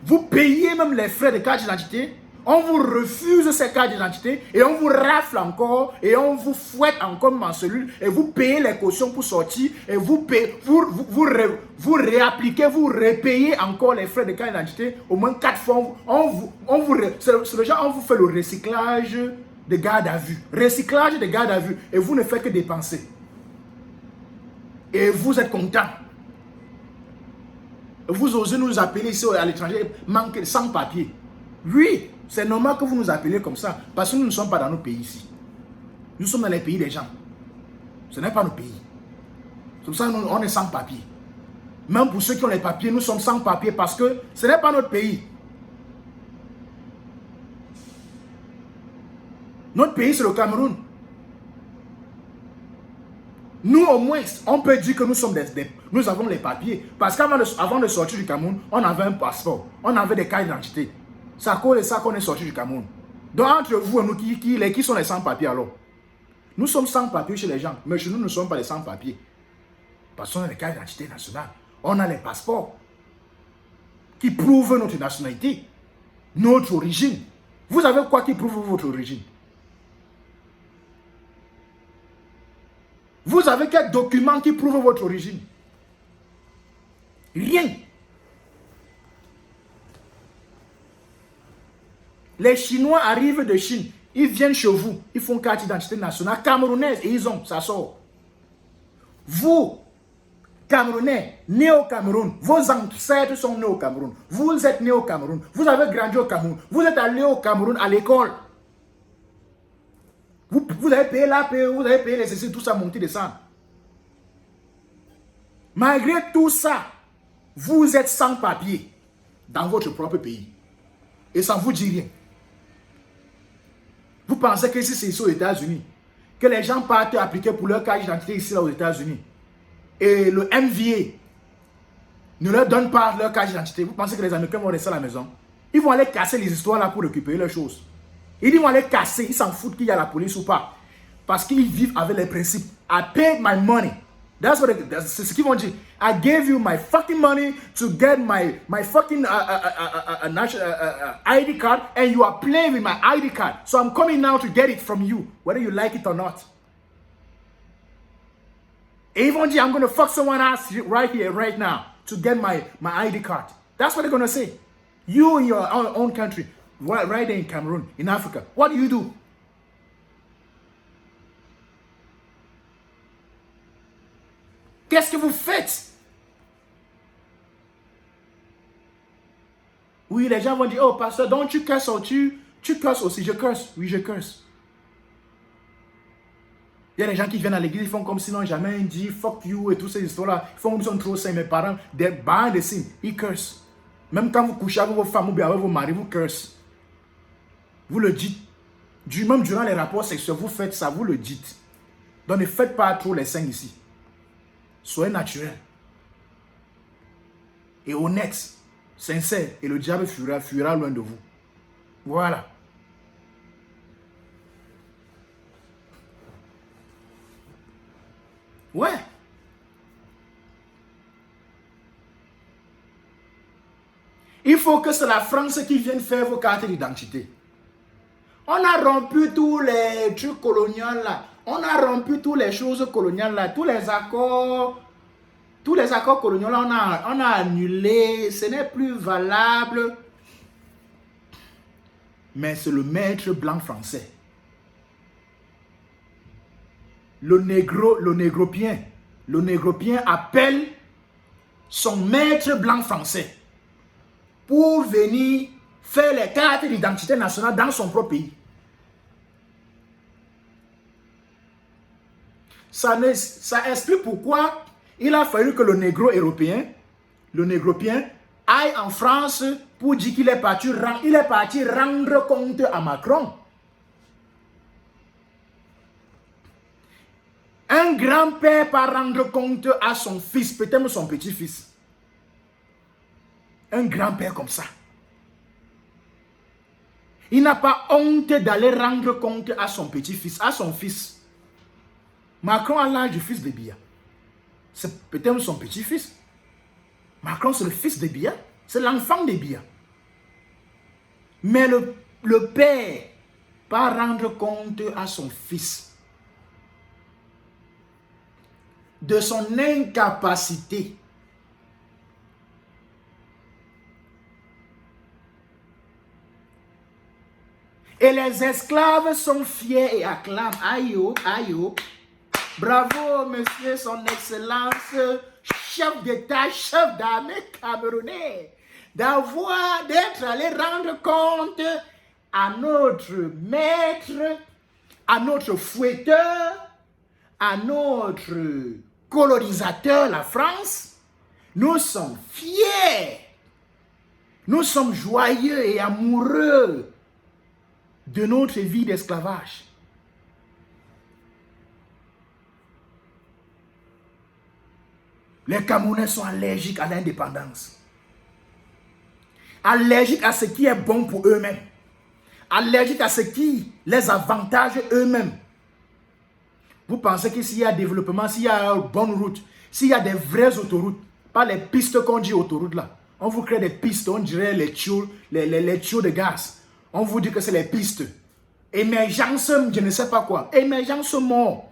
Vous payez même les frais de carte d'identité. On vous refuse ces cartes d'identité et on vous rafle encore et on vous fouette encore en cellule et vous payez les cautions pour sortir et vous réappliquez, vous repayez encore les frais de carte d'identité au moins 4 fois. C'est le genre, on vous fait le recyclage de garde à vue. Recyclage de garde à vue et vous ne faites que dépenser. Et vous êtes content. Vous osez nous appeler ici à l'étranger, manque sans papier. Oui, c'est normal que vous nous appeliez comme ça, parce que nous ne sommes pas dans nos pays ici. Nous sommes dans les pays des gens. Ce n'est pas nos pays. C'est pour ça qu'on est sans papier. Même pour ceux qui ont les papiers, nous sommes sans papier parce que ce n'est pas notre pays. Notre pays, c'est le Cameroun. Nous, au moins, on peut dire que nous sommes nous avons les papiers. Parce qu'avant de sortir du Cameroun, on avait un passeport. On avait des cartes d'identité. C'est à cause de ça qu'on est sorti du Cameroun. Donc, entre vous et nous, qui sont les sans-papiers alors? Nous sommes sans-papiers chez les gens, mais chez nous, nous ne sommes pas les sans-papiers. Parce qu'on a les cartes d'identité nationales. On a les passeports qui prouvent notre nationalité, notre origine. Vous avez quoi qui prouve votre origine? Vous avez quel document qui prouve votre origine? Rien. Les Chinois arrivent de Chine, ils viennent chez vous, ils font carte d'identité nationale camerounaise et ils ont, ça sort. Vous, Camerounais, nés au Cameroun, vos ancêtres sont nés au Cameroun, vous êtes nés au Cameroun, vous avez grandi au Cameroun, vous êtes allé au Cameroun à l'école. Vous avez payé la paix, vous avez payé les ceci, tout ça, monter, descendre. Malgré tout ça, vous êtes sans papier dans votre propre pays. Et ça ne vous dit rien. Vous pensez que ici, c'est ici aux États-Unis, que les gens partent appliquer pour leur carte d'identité ici là, aux États-Unis. Et le MVA ne leur donne pas leur carte d'identité. Vous pensez que les Américains vont rester à la maison? Ils vont aller casser les histoires là pour récupérer leurs choses. Ils vont aller casser, ils s'en foutent qu'il y a la police ou pas. Parce qu'ils vivent avec les principes. I paid my money. C'est ce qu'ils vont dire. I gave you my fucking money to get my fucking ID card, and you are playing with my ID card. So I'm coming now to get it from you, whether you like it or not. Et ils vont dire, I'm going to fuck someone else right here, right now, to get my ID card. That's what they're going to say. You in your own country, right there in Cameroon, in Africa, what do you do? Qu'est-ce que vous faites? Oui, les gens vont dire, oh, pasteur, donc tu curses, tu curses aussi. Je curse. Oui, je curse. Il y a des gens qui viennent à l'église, ils font comme si n'ont jamais dit fuck you et toutes ces histoires-là. Ils font comme si on trop saints. Mes parents, behind the scene, ils cursent. Même quand vous couchez avec vos femmes ou bien avec vos maris, vous cursez. Vous le dites. Même durant les rapports sexuels, vous faites ça, vous le dites. Donc ne faites pas trop les saints ici. Soyez naturel. Et honnête, sincère. Et le diable fuira loin de vous. Voilà. Ouais. Il faut que c'est la France qui vienne faire vos cartes d'identité. On a rompu tous les trucs coloniaux là. On a rompu toutes les choses coloniales là. Tous les accords coloniaux là, on a annulé. Ce n'est plus valable. Mais c'est le maître blanc français. Le négropien appelle son maître blanc français pour venir faire les cartes d'identité nationale dans son propre pays. Ça explique pourquoi il a fallu que le négropien aille en France pour dire qu'il est parti rendre compte à Macron. Un grand-père pas rendre compte à son fils, peut-être son petit-fils. Un grand-père comme ça. Il n'a pas honte d'aller rendre compte à son petit-fils, à son fils. Macron a l'âge du fils de Biya. C'est peut-être son petit-fils. Macron, c'est le fils de Biya. C'est l'enfant de Biya. Mais le père pas rendre compte à son fils de son incapacité et les esclaves sont fiers et acclament. Aïe, aïe, bravo, monsieur, son excellence, chef d'État, chef d'armée camerounais, d'être allé rendre compte à notre maître, à notre fouetteur, à notre colonisateur, la France. Nous sommes fiers. Nous sommes joyeux et amoureux de notre vie d'esclavage. Les Camerounais sont allergiques à l'indépendance. Allergiques à ce qui est bon pour eux-mêmes. Allergiques à ce qui les avantage eux-mêmes. Vous pensez que s'il y a développement, s'il y a une bonne route, s'il y a des vraies autoroutes, pas les pistes qu'on dit autoroutes là, on vous crée des pistes, on dirait les tuyaux de gaz. On vous dit que c'est les pistes. Émergence, je ne sais pas quoi. Émergence mort.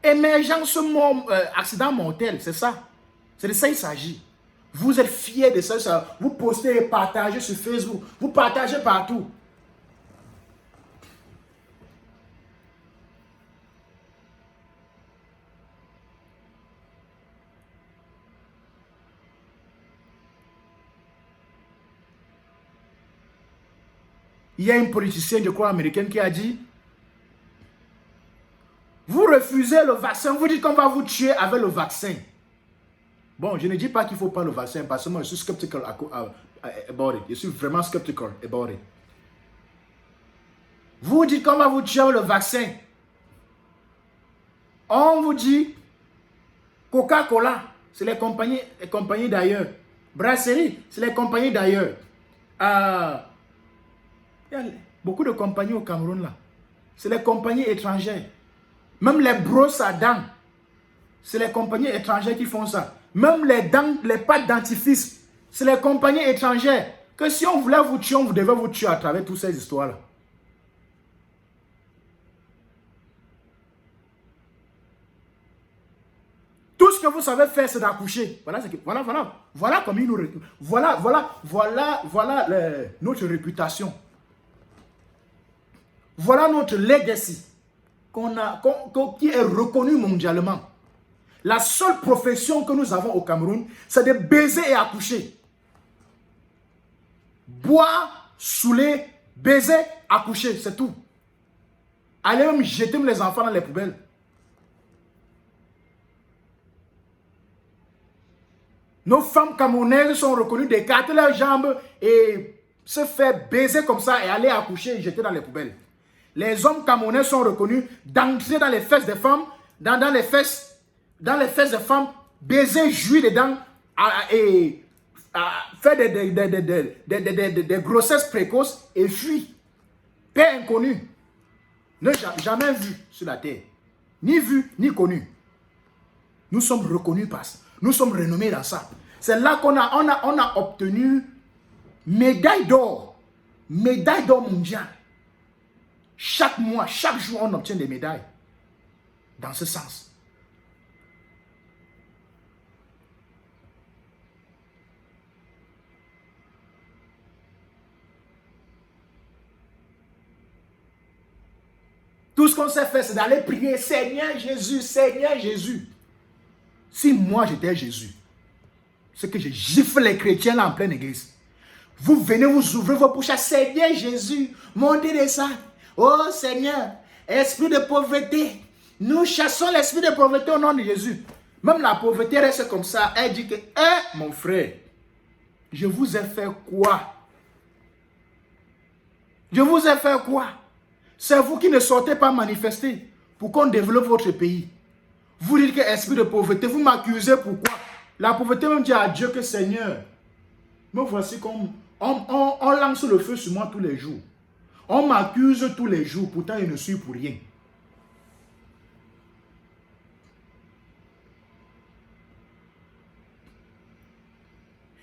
Émergence mort, accident mortel, c'est ça. C'est de ça qu'il s'agit. Vous êtes fiers de ça. Vous postez et partagez sur Facebook. Vous partagez partout. Il y a une politicienne, je crois, américaine qui a dit, vous refusez le vaccin, vous dites qu'on va vous tuer avec le vaccin. Bon, je ne dis pas qu'il ne faut pas le vaccin, parce que moi, je suis skeptical about it. Je suis vraiment skeptical about it. Vous dites qu'on va vous tuer avec le vaccin. On vous dit, Coca-Cola, c'est les compagnies d'ailleurs. Brasserie, c'est les compagnies d'ailleurs. Il y a beaucoup de compagnies au Cameroun là. C'est les compagnies étrangères. Même les brosses à dents. c'est les compagnies étrangères qui font ça. Même les pâtes dentifrice, c'est les compagnies étrangères. Que si on voulait vous tuer, on devait vous tuer à travers toutes ces histoires-là. Tout ce que vous savez faire, c'est d'accoucher. Voilà comme notre réputation. Voilà notre legacy qui est reconnu mondialement. La seule profession que nous avons au Cameroun, c'est de baiser et accoucher. Boire, saouler, baiser, accoucher, c'est tout. Allez même jeter les enfants dans les poubelles. Nos femmes camerounaises sont reconnues d'écarter leurs jambes et se faire baiser comme ça et aller accoucher et jeter dans les poubelles. Les hommes camerounais sont reconnus d'entrer dans les fesses des femmes, dans les fesses des femmes, baiser, jouir dedans et faire des grossesses précoces et fuir. Père inconnu. Ne jamais vu sur la terre. Ni vu, ni connu. Nous sommes reconnus par ça. Nous sommes renommés dans ça. C'est là qu'on a obtenu médaille d'or. Médaille d'or mondiale. Chaque mois, chaque jour, on obtient des médailles. Dans ce sens. Tout ce qu'on sait faire, c'est d'aller prier, Seigneur Jésus, Seigneur Jésus. Si moi j'étais Jésus, c'est que je gifle les chrétiens là en pleine église. Vous venez, vous ouvrez vos bouches à Seigneur Jésus, montez des sacs. Oh Seigneur, esprit de pauvreté, nous chassons l'esprit de pauvreté au nom de Jésus. Même la pauvreté reste comme ça. Elle dit que, mon frère, je vous ai fait quoi? Je vous ai fait quoi? C'est vous qui ne sortez pas manifester pour qu'on développe votre pays. Vous dites que esprit de pauvreté, vous m'accusez pourquoi? La pauvreté même dit à Dieu que Seigneur, me voici comme on lance le feu sur moi tous les jours. On m'accuse tous les jours, pourtant je ne suis pour rien.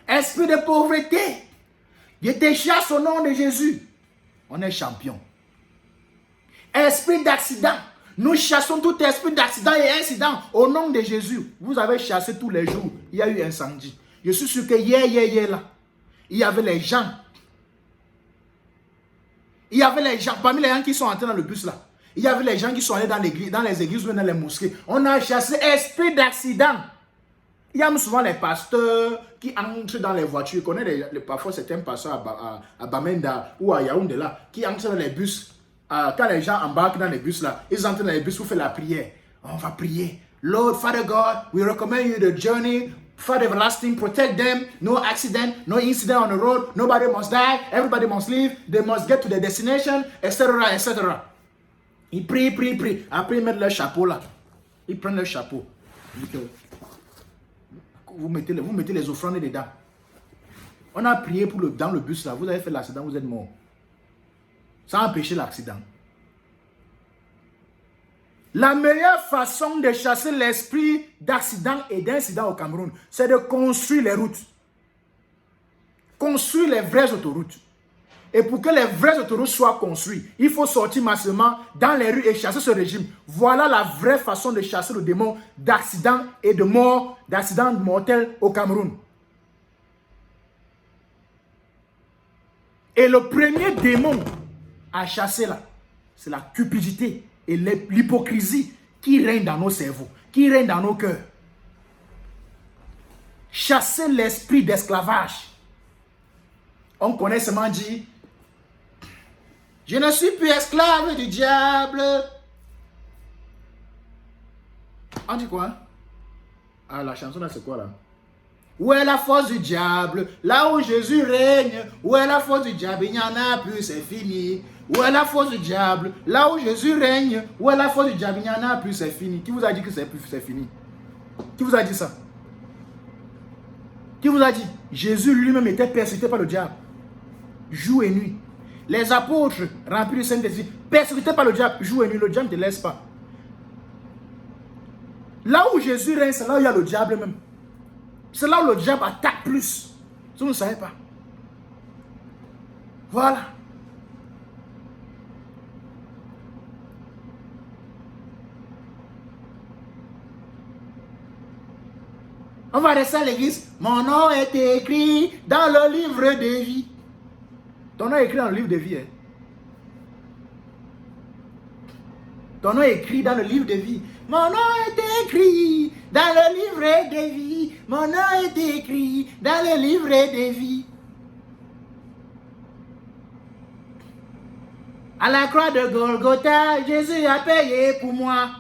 Esprit de pauvreté, je te chasse au nom de Jésus. On est champion. Esprit d'accident, nous chassons tout esprit d'accident et incident au nom de Jésus. Vous avez chassé tous les jours, il y a eu incendie. Je suis sûr que hier là, il y avait les gens. Il y avait les gens, parmi les gens qui sont entrés dans le bus là, il y avait les gens qui sont allés dans les églises ou dans les mosquées. On a chassé esprit d'accident. Il y a souvent les pasteurs qui entrent dans les voitures. Je connais parfois certains pasteurs à Bamenda ou à Yaoundé là, qui entrent dans les bus. Quand les gens embarquent dans les bus là, ils entrent dans les bus pour faire la prière. On va prier. Lord, Father God, we recommend you the journey. Father everlasting, protect them. No accident, no incident on the road. Nobody must die. Everybody must live. They must get to the destination, etc., etc. Ils prient. Après, ils mettent leur chapeau là. Ils prennent leur chapeau. Vous mettez les offrandes dedans. On a prié dans le bus là. Vous avez fait l'accident, vous êtes mort. Ça a empêché l'accident. La meilleure façon de chasser l'esprit d'accident et d'incident au Cameroun, c'est de construire les routes. Construire les vraies autoroutes. Et pour que les vraies autoroutes soient construites, il faut sortir massivement dans les rues et chasser ce régime. Voilà la vraie façon de chasser le démon d'accident et de mort, d'accident mortel au Cameroun. Et le premier démon à chasser là, c'est la cupidité et l'hypocrisie qui règne dans nos cerveaux, qui règne dans nos cœurs. Chasser l'esprit d'esclavage. On connaît seulement dit, je ne suis plus esclave du diable. On dit quoi? Ah, la chanson là c'est quoi là? Où est la force du diable? Là où Jésus règne. Où est la force du diable? Il n'y en a plus, c'est fini. Où est la force du diable? Là où Jésus règne. Où est la force du diable? Il n'y en a plus, c'est fini. Qui vous a dit que c'est fini? Qui vous a dit ça? Qui vous a dit? Jésus lui-même était persécuté par le diable. Jour et nuit. Les apôtres remplis du Saint-Esprit, persécutés par le diable, jour et nuit. Le diable ne te laisse pas. Là où Jésus règne, c'est là où il y a le diable même. C'est là où le diable attaque plus. Vous ne savez pas. Voilà. On va rester à l'église. Mon nom est écrit dans le livre de vie. Ton nom est écrit dans le livre de vie. Hein? Ton nom est écrit dans le livre de vie. Mon nom est écrit dans le livre de vie. Mon nom est écrit dans le livre de vie. À la croix de Golgotha, Jésus a payé pour moi.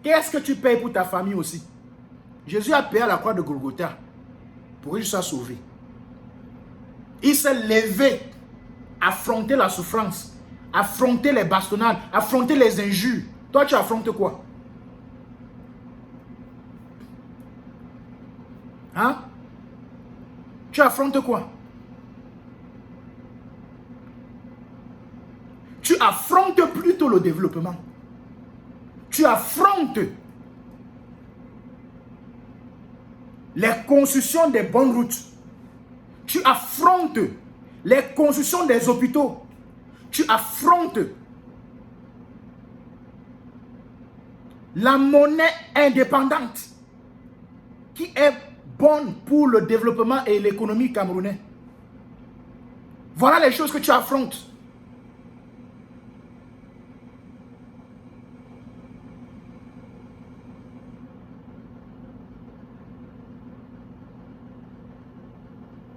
Qu'est-ce que tu payes pour ta famille aussi? Jésus a payé à la croix de Golgotha pour que tu sois sauvé. Il s'est levé, affronter la souffrance, affronter les bastonnades, affronter les injures. Toi, tu affrontes quoi? Hein? Tu affrontes quoi? Tu affrontes plutôt le développement. Tu affrontes les constructions des bonnes routes. Tu affrontes les constructions des hôpitaux. Tu affrontes la monnaie indépendante qui est bonne pour le développement et l'économie camerounaise. Voilà les choses que tu affrontes.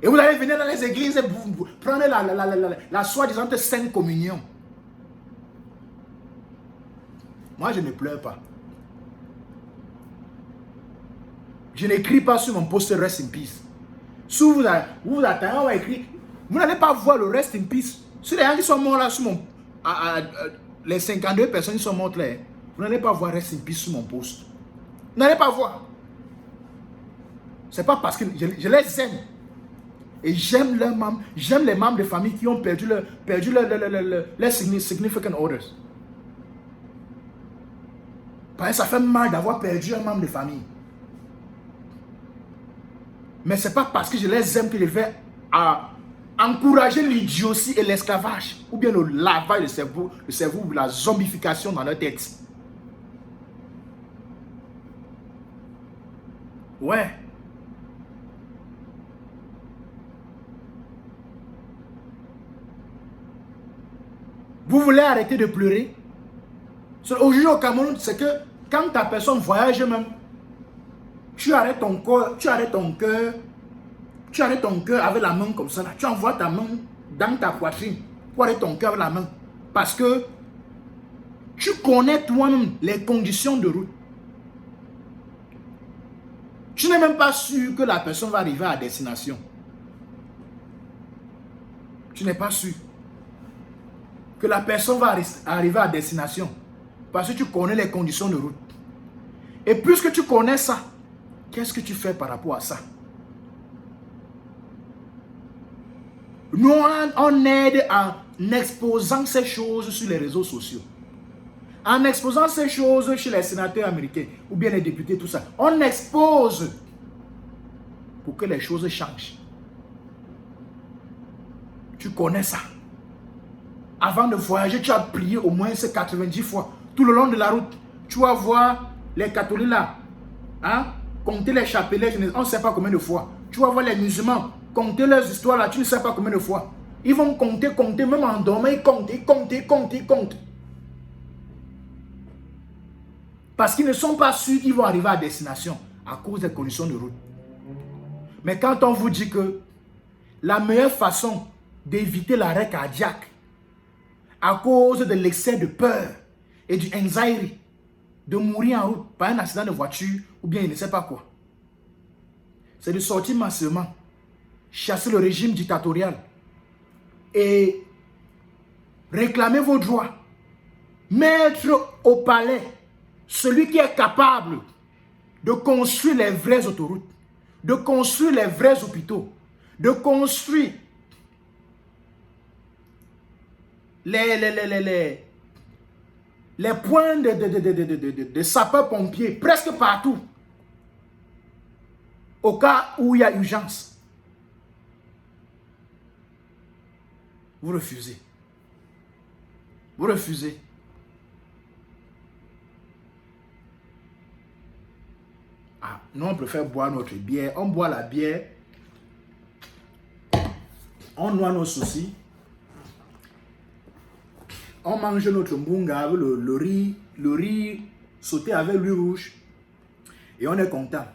Et vous allez venir dans les églises et vous prenez la soi-disant sainte communion. Moi, je ne pleure pas. Je n'écris pas sur mon poster Rest in Peace. Si vous attendez, on va écrire. Vous n'allez pas voir le Rest in Peace. Si les gens qui sont morts là, sur mon, les 52 personnes qui sont mortes là, vous n'allez pas voir Rest in Peace sur mon post. Vous n'allez pas voir. C'est pas parce que je les aime. Et j'aime leurs membres, j'aime les membres de famille qui ont perdu les significant others. Parce que ça fait mal d'avoir perdu un membre de famille. Mais ce n'est pas parce que je les aime que je vais encourager l'idiotie et l'esclavage, ou bien le lavage de cerveau, ou la zombification dans leur tête. Ouais. Vous voulez arrêter de pleurer? Aujourd'hui au Cameroun, c'est que quand ta personne voyage même, tu arrêtes ton corps, tu arrêtes ton cœur avec la main comme ça. Là. Tu envoies ta main dans ta poitrine pour arrêter ton cœur avec la main. Parce que tu connais toi-même les conditions de route. Tu n'es même pas sûr que la personne va arriver à destination. Tu n'es pas sûr que la personne va arriver à destination parce que tu connais les conditions de route. Et puisque tu connais ça, qu'est-ce que tu fais par rapport à ça? Nous, on aide en exposant ces choses sur les réseaux sociaux. En exposant ces choses chez les sénateurs américains ou bien les députés, tout ça. On expose pour que les choses changent. Tu connais ça. Avant de voyager, tu as prié au moins 90 fois. Tout le long de la route, tu vas voir les catholiques là. Hein? Compter les chapelets, on ne sait pas combien de fois. Tu vas voir les musulmans, compter leurs histoires là, tu ne sais pas combien de fois. Ils vont compter, même en dormant, ils comptent. Parce qu'ils ne sont pas sûrs qu'ils vont arriver à destination à cause des conditions de route. Mais quand on vous dit que la meilleure façon d'éviter l'arrêt cardiaque à cause de l'excès de peur et du anxiety, de mourir en route par un accident de voiture ou bien il ne sait pas quoi, c'est de sortir massivement, chasser le régime dictatorial et réclamer vos droits, mettre au palais celui qui est capable de construire les vraies autoroutes, de construire les vrais hôpitaux, de construire les points de sapeurs-pompiers, presque partout, au cas où il y a urgence. Vous refusez. Vous refusez. Ah, nous, on préfère boire notre bière. On boit la bière. On noie nos soucis. On mange notre mbunga avec le riz sauté avec l'huile rouge. Et on est content.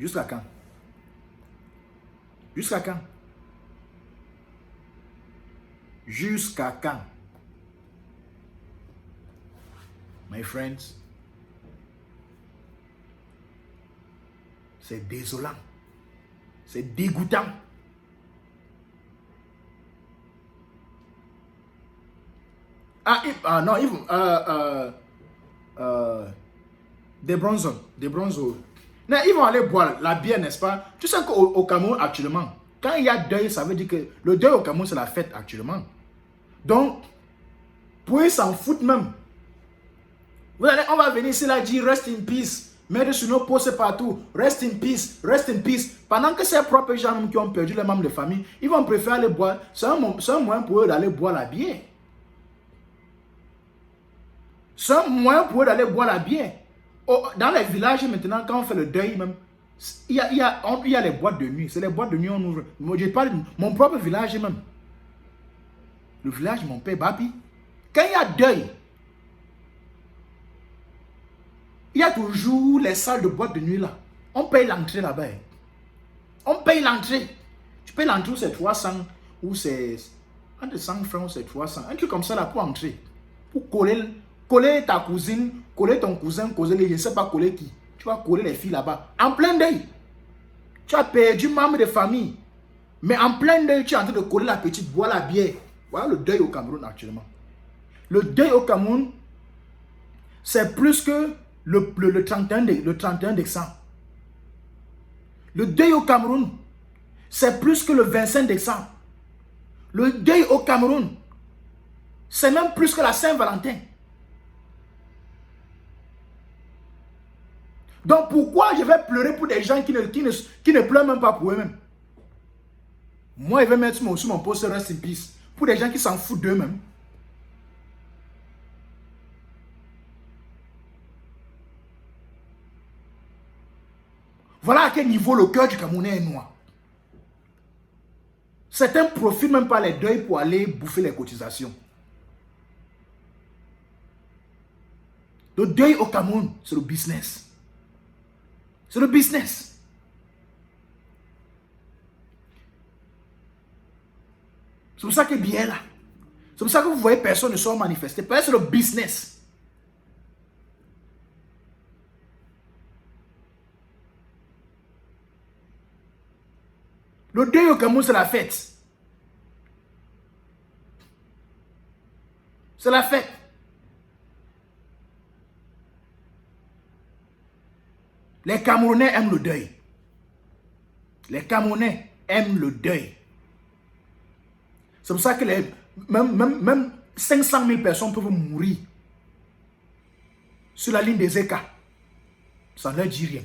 Jusqu'à quand? Jusqu'à quand? Jusqu'à quand? My friends, c'est désolant. C'est dégoûtant. Non, des bronzons. Non, ils vont aller boire la bière, n'est-ce pas? Tu sais qu'au Cameroun, actuellement, quand il y a deuil, ça veut dire que le deuil au Cameroun, c'est la fête actuellement. Donc, pour eux s'en foutent même. On va venir ici là dire rest in peace, mettre sur nos postes partout, rest in peace, rest in peace. Pendant que ces propres gens qui ont perdu les membres de famille, ils vont préférer aller boire. C'est un moyen pour eux d'aller boire la bière. C'est un moyen pour eux d'aller boire la bière. Dans les villages maintenant, quand on fait le deuil même, il y a les boîtes de nuit. C'est les boîtes de nuit on ouvre. Je parle de mon propre village même. Le village de mon père, Bapi. Quand il y a deuil, il y a toujours les salles de boîte de nuit là. On paye l'entrée là-bas. On paye l'entrée. Tu payes l'entrée, c'est 300 ou c'est entre 100 francs ou c'est 300. Un truc comme ça là pour entrer. Pour coller ta cousine, coller ton cousin, je ne sais pas coller qui. Tu vas coller les filles là-bas. En plein deuil. Tu as perdu membre de famille. Mais en plein deuil, tu es en train de coller la petite, boire la bière. Voilà le deuil au Cameroun actuellement. Le deuil au Cameroun, c'est plus que le 31 décembre. Le deuil au Cameroun, c'est plus que le 25 décembre. Le deuil au Cameroun, c'est même plus que la Saint-Valentin. Donc pourquoi je vais pleurer pour des gens qui ne pleurent même pas pour eux-mêmes? Moi, je vais mettre sur mon poste rest in peace pour des gens qui s'en foutent d'eux-mêmes. Voilà à quel niveau le cœur du Camerounais est noir. Certains profitent même pas les deuils pour aller bouffer les cotisations. Le deuil au Cameroun, c'est le business. C'est le business. C'est pour ça que bien là. C'est pour ça que vous voyez personne ne sort manifester. Parce que c'est le business. Le deuil au Cameroun, c'est la fête. C'est la fête. Les Camerounais aiment le deuil. Les Camerounais aiment le deuil. C'est pour ça que même 500 000 personnes peuvent mourir sur la ligne des écarts. Ça ne leur dit rien.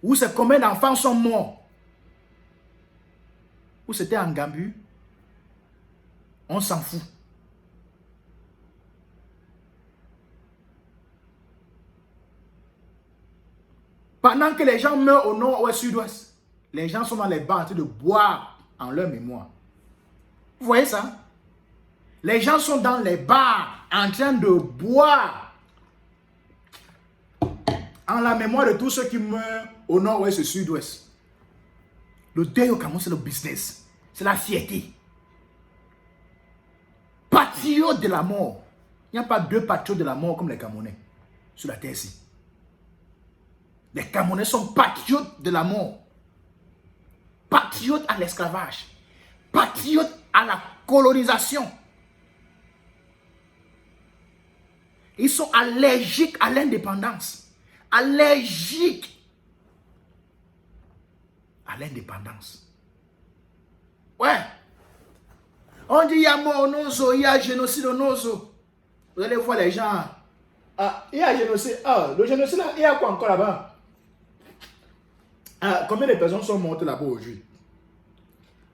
Où c'est combien d'enfants sont morts? Où c'était en Gambie? On s'en fout. Pendant que les gens meurent au nord ou au sud-ouest, les gens sont dans les bars en train de boire en leur mémoire. Vous voyez ça? Les gens sont dans les bars en train de boire en la mémoire de tous ceux qui meurent au nord-ouest et au sud-ouest. Le deuil au Cameroun, c'est le business. C'est la fierté. Patriotes de la mort. Il n'y a pas deux patriotes de la mort comme les Camerounais sur la terre-ci. Les Camerounais sont patriotes de la mort. Patriotes à l'esclavage. Patriotes à la colonisation. Ils sont allergiques à l'indépendance. Allergiques à l'indépendance. Ouais. On dit il y a mort au Nozo, il y a génocide au Nozo. Vous allez voir les gens. Ah, il y a génocide. Ah, le génocide là, il y a quoi encore là-bas? Ah, combien de personnes sont mortes là-bas aujourd'hui?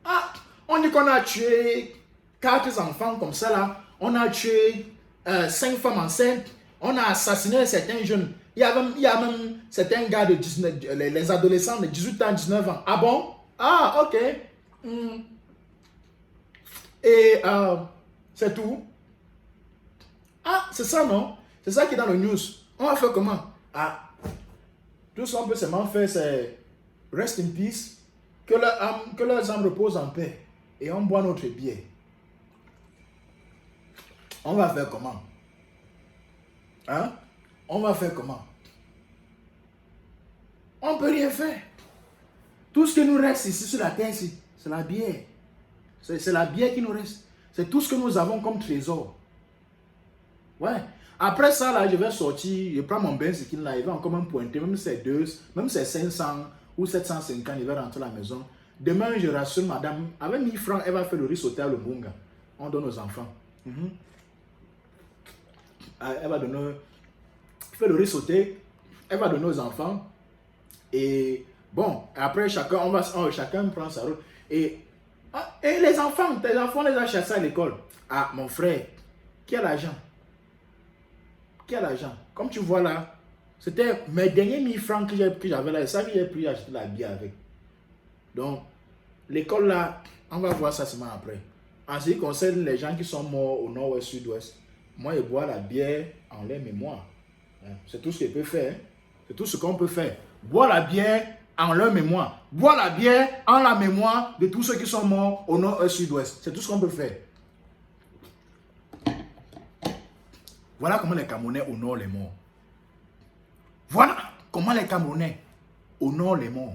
Ah, on dit qu'on a tué 4 enfants comme ça là. On a tué 5 femmes enceintes. On a assassiné certains jeunes. Il y a même certains gars de 19, les adolescents de 18 ans, 19 ans. Ah bon? Ah, ok. Et c'est tout. Ah, c'est ça, non? C'est ça qui est dans le news. On va faire comment? Ah, tout ce qu'on peut seulement faire, c'est rest in peace, que leurs âmes reposent en paix. Et on boit notre bière. On va faire comment? Hein? On va faire comment? On ne peut rien faire. Tout ce qui nous reste ici sur la terre, c'est la bière. C'est la bière qui nous reste. C'est tout ce que nous avons comme trésor. Ouais. Après ça, là, je vais sortir, je prends mon benzikin là, il va encore me pointer, même si c'est 2, même si c'est 500 ou 750, il va rentrer à la maison. Demain, je rassure madame, avec 1000 francs, elle va faire le riz sauté à l'Obunga. On donne aux enfants. Elle va donner, faire le riz sauté, elle va donner aux enfants. Et bon, après, chacun prend sa route. Et les enfants, tes enfants les a chassés à l'école. Ah, mon frère, qui a l'argent? Qui a l'argent? Comme tu vois là, c'était mes derniers 1000 francs que j'avais là. Et ça, j'ai pris acheter la bière avec. Donc, l'école là, on va voir ça seulement après. En ce qui concerne les gens qui sont morts au nord-ouest, sud-ouest, moi, je bois la bière en leur mémoire. C'est tout ce qu'on peut faire. C'est tout ce qu'on peut faire. Boire la bière en leur mémoire. Boire la bière en la mémoire de tous ceux qui sont morts au nord-ouest, sud-ouest. C'est tout ce qu'on peut faire. Voilà comment les Camerounais honorent les morts. Voilà comment les Camerounais honorent les morts.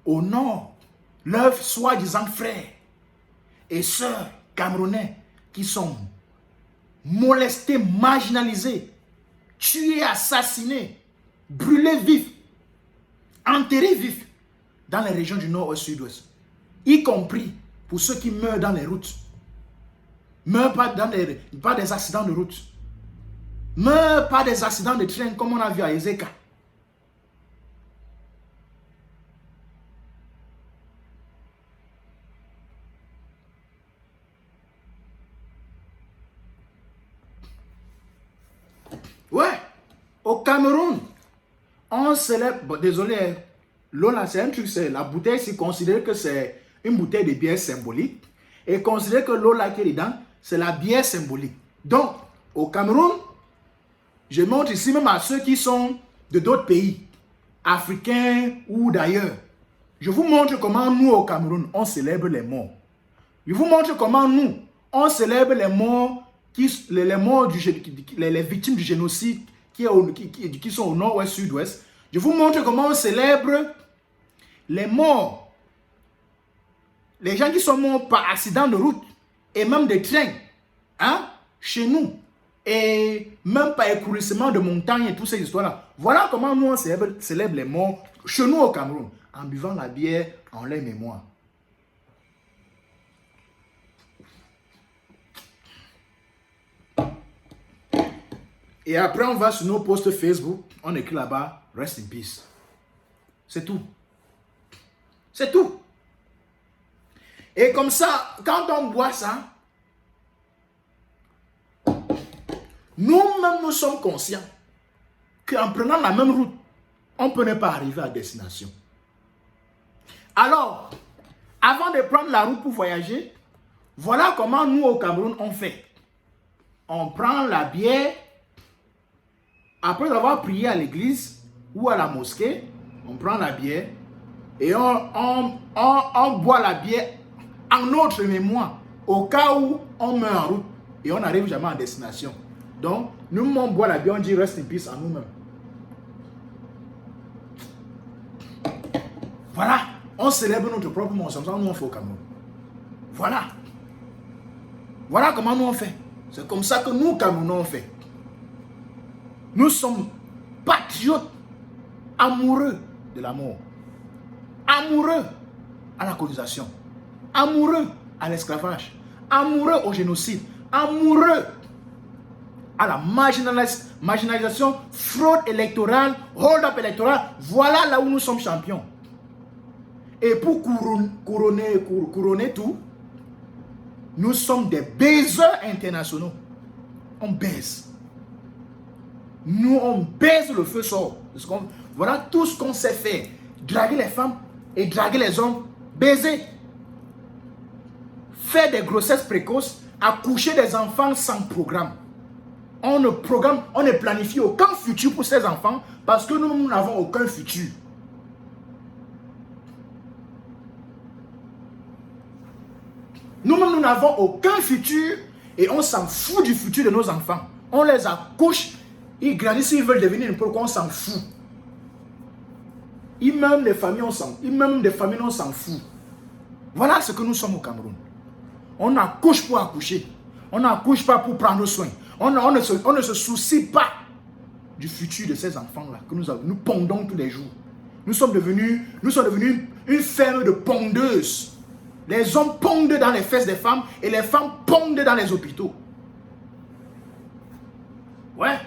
Honorent leurs soi-disant frères et sœurs camerounais qui sont molestés, marginalisés, tués, assassinés, brûlés vifs, enterrés vifs dans les régions du nord-ouest, sud-ouest. Y compris pour ceux qui meurent dans les routes. Meurent pas des accidents de route. Meurent pas des accidents de train comme on a vu à Ezeka. Ouais, au Cameroun, on célèbre, bon, désolé, l'eau là c'est un truc, c'est la bouteille, c'est considéré que c'est une bouteille de bière symbolique et considéré que l'eau là qui est dedans, c'est la bière symbolique. Donc, au Cameroun, je montre ici même à ceux qui sont de d'autres pays, africains ou d'ailleurs. Je vous montre comment nous au Cameroun, on célèbre les morts. Je vous montre comment nous, on célèbre les morts, les victimes du génocide qui sont au nord-ouest, sud-ouest. Je vous montre comment on célèbre les morts. Les gens qui sont morts par accident de route et même de train, hein, chez nous. Et même par écourissement de montagnes et toutes ces histoires-là. Voilà comment nous on célèbre les morts chez nous au Cameroun, en buvant la bière en leur mémoire. Et après, on va sur nos posts Facebook, on écrit là-bas, rest in peace. C'est tout. C'est tout. Et comme ça, quand on boit ça, nous-mêmes, nous sommes conscients qu'en prenant la même route, on peut ne pas arriver à destination. Alors, avant de prendre la route pour voyager, voilà comment nous au Cameroun on fait. On prend la bière, après avoir prié à l'église ou à la mosquée, on prend la bière et on boit la bière en notre mémoire, au cas où on meurt en route et on n'arrive jamais à destination. Donc, nous, on boit la bière, on dit rest in peace en nous-mêmes. Voilà, on célèbre notre propre mort, c'est comme ça nous on fait au Cameroun. Voilà. Voilà comment nous on fait. C'est comme ça que nous, Camerounais, on fait. Nous sommes patriotes, amoureux de la mort, amoureux à la colonisation, amoureux à l'esclavage, amoureux au génocide, amoureux à la marginalisation, fraude électorale, hold-up électoral. Voilà là où nous sommes champions. Et pour couronner tout, nous sommes des baiseurs internationaux. On baise. Nous, on baise, le feu sort. Voilà tout ce qu'on sait faire. Draguer les femmes et draguer les hommes. Baiser. Faire des grossesses précoces. Accoucher des enfants sans programme. On ne planifie aucun futur pour ces enfants parce que nous n'avons aucun futur. Nous-mêmes, nous n'avons aucun futur et on s'en fout du futur de nos enfants. On les accouche, ils grandissent, ils veulent devenir n'importe quoi, on s'en fout. Même des familles, on s'en fout. Voilà ce que nous sommes au Cameroun. On accouche pour accoucher. On n'accouche pas pour prendre soin. On ne se soucie pas du futur de ces enfants-là que nous pondons tous les jours. Nous sommes devenus une ferme de pondeuses. Les hommes pondent dans les fesses des femmes et les femmes pondent dans les hôpitaux. Ouais.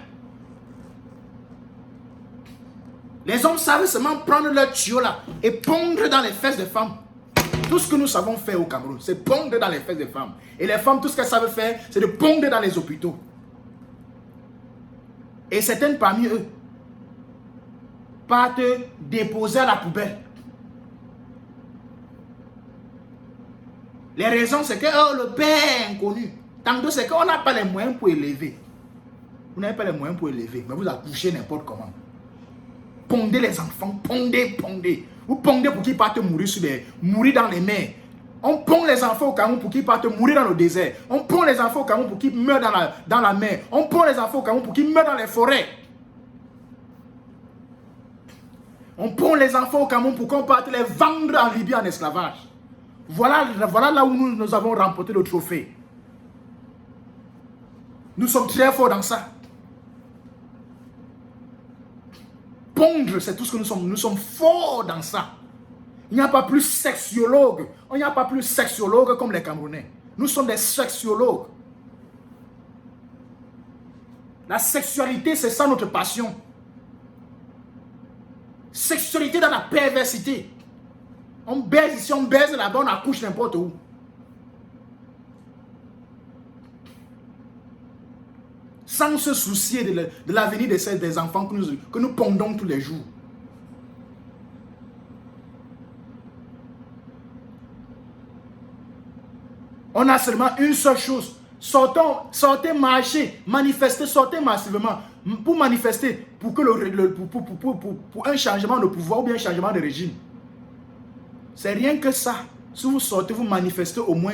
Les hommes savent seulement prendre leur tuyau là et pondre dans les fesses des femmes. Tout ce que nous savons faire au Cameroun, c'est pondre dans les fesses des femmes. Et les femmes, tout ce qu'elles savent faire, c'est de pondre dans les hôpitaux. Et certaines parmi eux partent déposer à la poubelle. Les raisons, c'est que le père est inconnu. Tantôt, c'est qu'on n'a pas les moyens pour élever. Vous n'avez pas les moyens pour élever, mais vous accouchez n'importe comment. Pondez les enfants, pondez. Vous pondez pour qu'ils partent mourir dans les mers. On pond les enfants au Cameroun pour qu'ils partent mourir dans le désert. On pond les enfants au Cameroun pour qu'ils meurent dans la mer. On pond les enfants au Cameroun pour qu'ils meurent dans les forêts. On pond les enfants au Cameroun pour qu'on parte les vendre en Libye en esclavage. Voilà là où nous avons remporté le trophée. Nous sommes très forts dans ça. Pondre, c'est tout ce que nous sommes. Nous sommes forts dans ça. Il n'y a pas plus sexologue. Il n'y a pas plus sexologue comme les Camerounais. Nous sommes des sexologues. La sexualité, c'est ça notre passion. Sexualité dans la perversité. On baise ici, on baise là-bas, on accouche n'importe où. Sans se soucier de l'avenir des enfants que nous pondons tous les jours. On a seulement une seule chose. Sortez marcher, manifester, sortez massivement. Pour manifester, pour un changement de pouvoir ou bien un changement de régime. C'est rien que ça. Si vous sortez, vous manifestez au moins.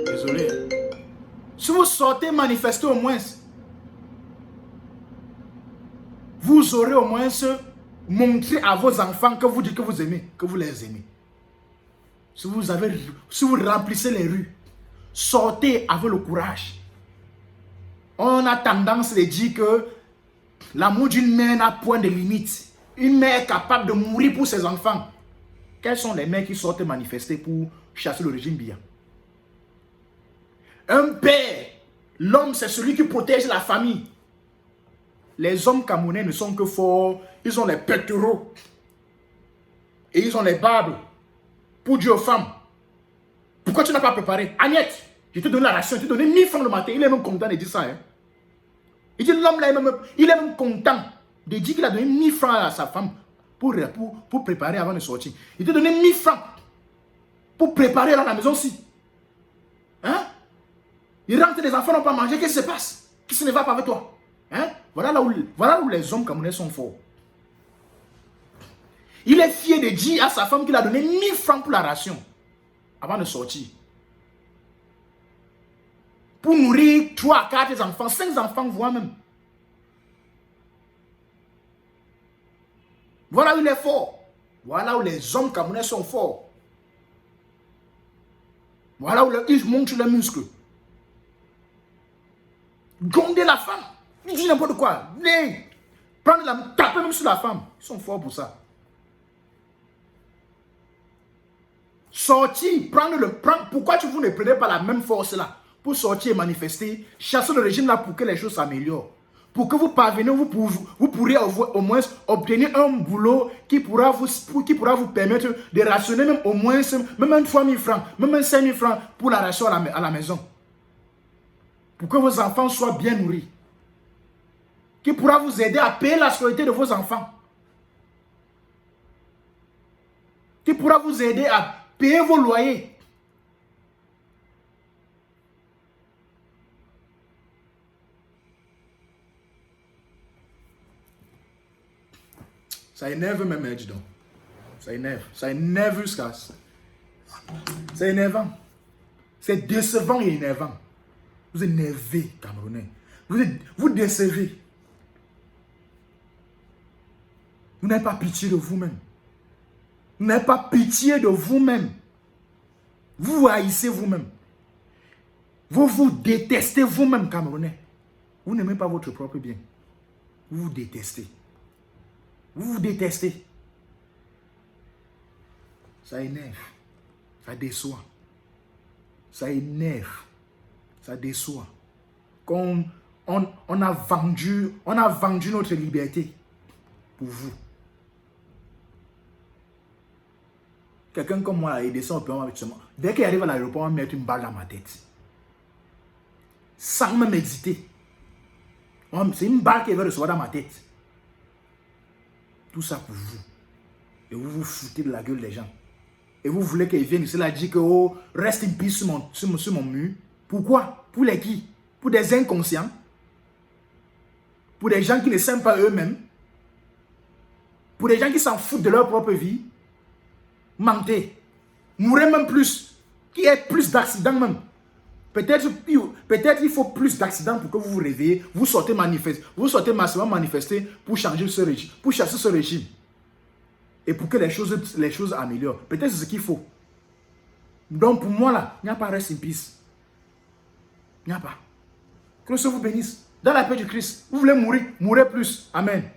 Désolé. Si vous sortez, manifestez au moins. Vous aurez au moins montré à vos enfants que vous dites que vous aimez, que vous les aimez. Si vous remplissez les rues, sortez avec le courage. On a tendance à dire que l'amour d'une mère n'a point de limite. Une mère capable de mourir pour ses enfants. Quels sont les mères qui sortent manifester pour chasser le régime Biya? Un père, l'homme, c'est celui qui protège la famille. Les hommes camerounais ne sont que forts. Ils ont les pectoraux. Et ils ont les barbes. Pour dire aux femmes, pourquoi tu n'as pas préparé? Agnette, je t'ai donné la ration, je t'ai donné 1000 francs le matin. Il est même content de dire ça. Hein? Il dit, l'homme là, il est même content de dire qu'il a donné 1000 francs à sa femme pour préparer avant de sortir. Il t'a donné 1000 francs pour préparer dans la maison aussi. Hein? Il rentre, les enfants n'ont pas mangé, qu'est-ce qui se passe? Qu'est-ce qui ne va pas avec toi? Hein? Voilà où les hommes camerounais sont forts. Il est fier de dire à sa femme qu'il a donné 1000 francs pour la ration avant de sortir. Pour nourrir 3, 4 enfants, 5 enfants, voire même. Voilà où il est fort. Voilà où les hommes camerounais sont forts. Voilà où ils montrent leurs muscles. Gronder la femme. Ils disent n'importe quoi. Prendre la main, taper même sur la femme. Ils sont forts pour ça. Sortir, pourquoi vous ne prenez pas la même force là pour sortir et manifester, chasser le régime là pour que les choses s'améliorent? Pour que vous parveniez, vous pourrez au moins obtenir un boulot qui pourra vous permettre de rationner même au moins même 3 000 francs, même 5 000 francs pour la ration à la maison. Pour que vos enfants soient bien nourris. Qui pourra vous aider à payer la scolarité de vos enfants. Qui pourra vous aider à payer vos loyers. Ça énerve même, dis donc. Ça énerve. Ça énerve jusqu'à ça. C'est énervant. C'est décevant et énervant. Vous énervez, Camerounais. Vous décevez. Vous n'avez pas pitié de vous-même. Vous n'avez pas pitié de vous-même. Vous vous haïssez vous-même. Vous vous détestez vous-même, Camerounais. Vous n'aimez pas votre propre bien. Vous vous détestez. Vous vous détestez. Ça énerve. Ça déçoit. Ça énerve. Ça déçoit. On a vendu notre liberté pour vous. Quelqu'un comme moi, il descend au perron avec seulement. Dès qu'il arrive à l'aéroport, on va mettre une balle dans ma tête. Sans même hésiter. C'est une balle qu'il va recevoir dans ma tête. Tout ça pour vous. Et vous vous foutez de la gueule des gens. Et vous voulez qu'ils viennent ici là dire que oh, reste in peace sur mon mur. Pourquoi? Pour les qui? Pour des inconscients? Pour des gens qui ne s'aiment pas eux-mêmes? Pour des gens qui s'en foutent de leur propre vie? Mentez. Mourrez même plus. Qu'il y ait plus d'accidents même. Peut-être il faut plus d'accidents pour que vous vous réveillez. Vous sortez massivement manifester pour changer ce régime, pour chasser ce régime. Et pour que les choses améliorent. Peut-être c'est ce qu'il faut. Donc pour moi là, il n'y a pas reste in peace. Il n'y a pas. Que le Seigneur vous bénisse. Dans la paix du Christ. Vous voulez mourir, mourrez plus. Amen.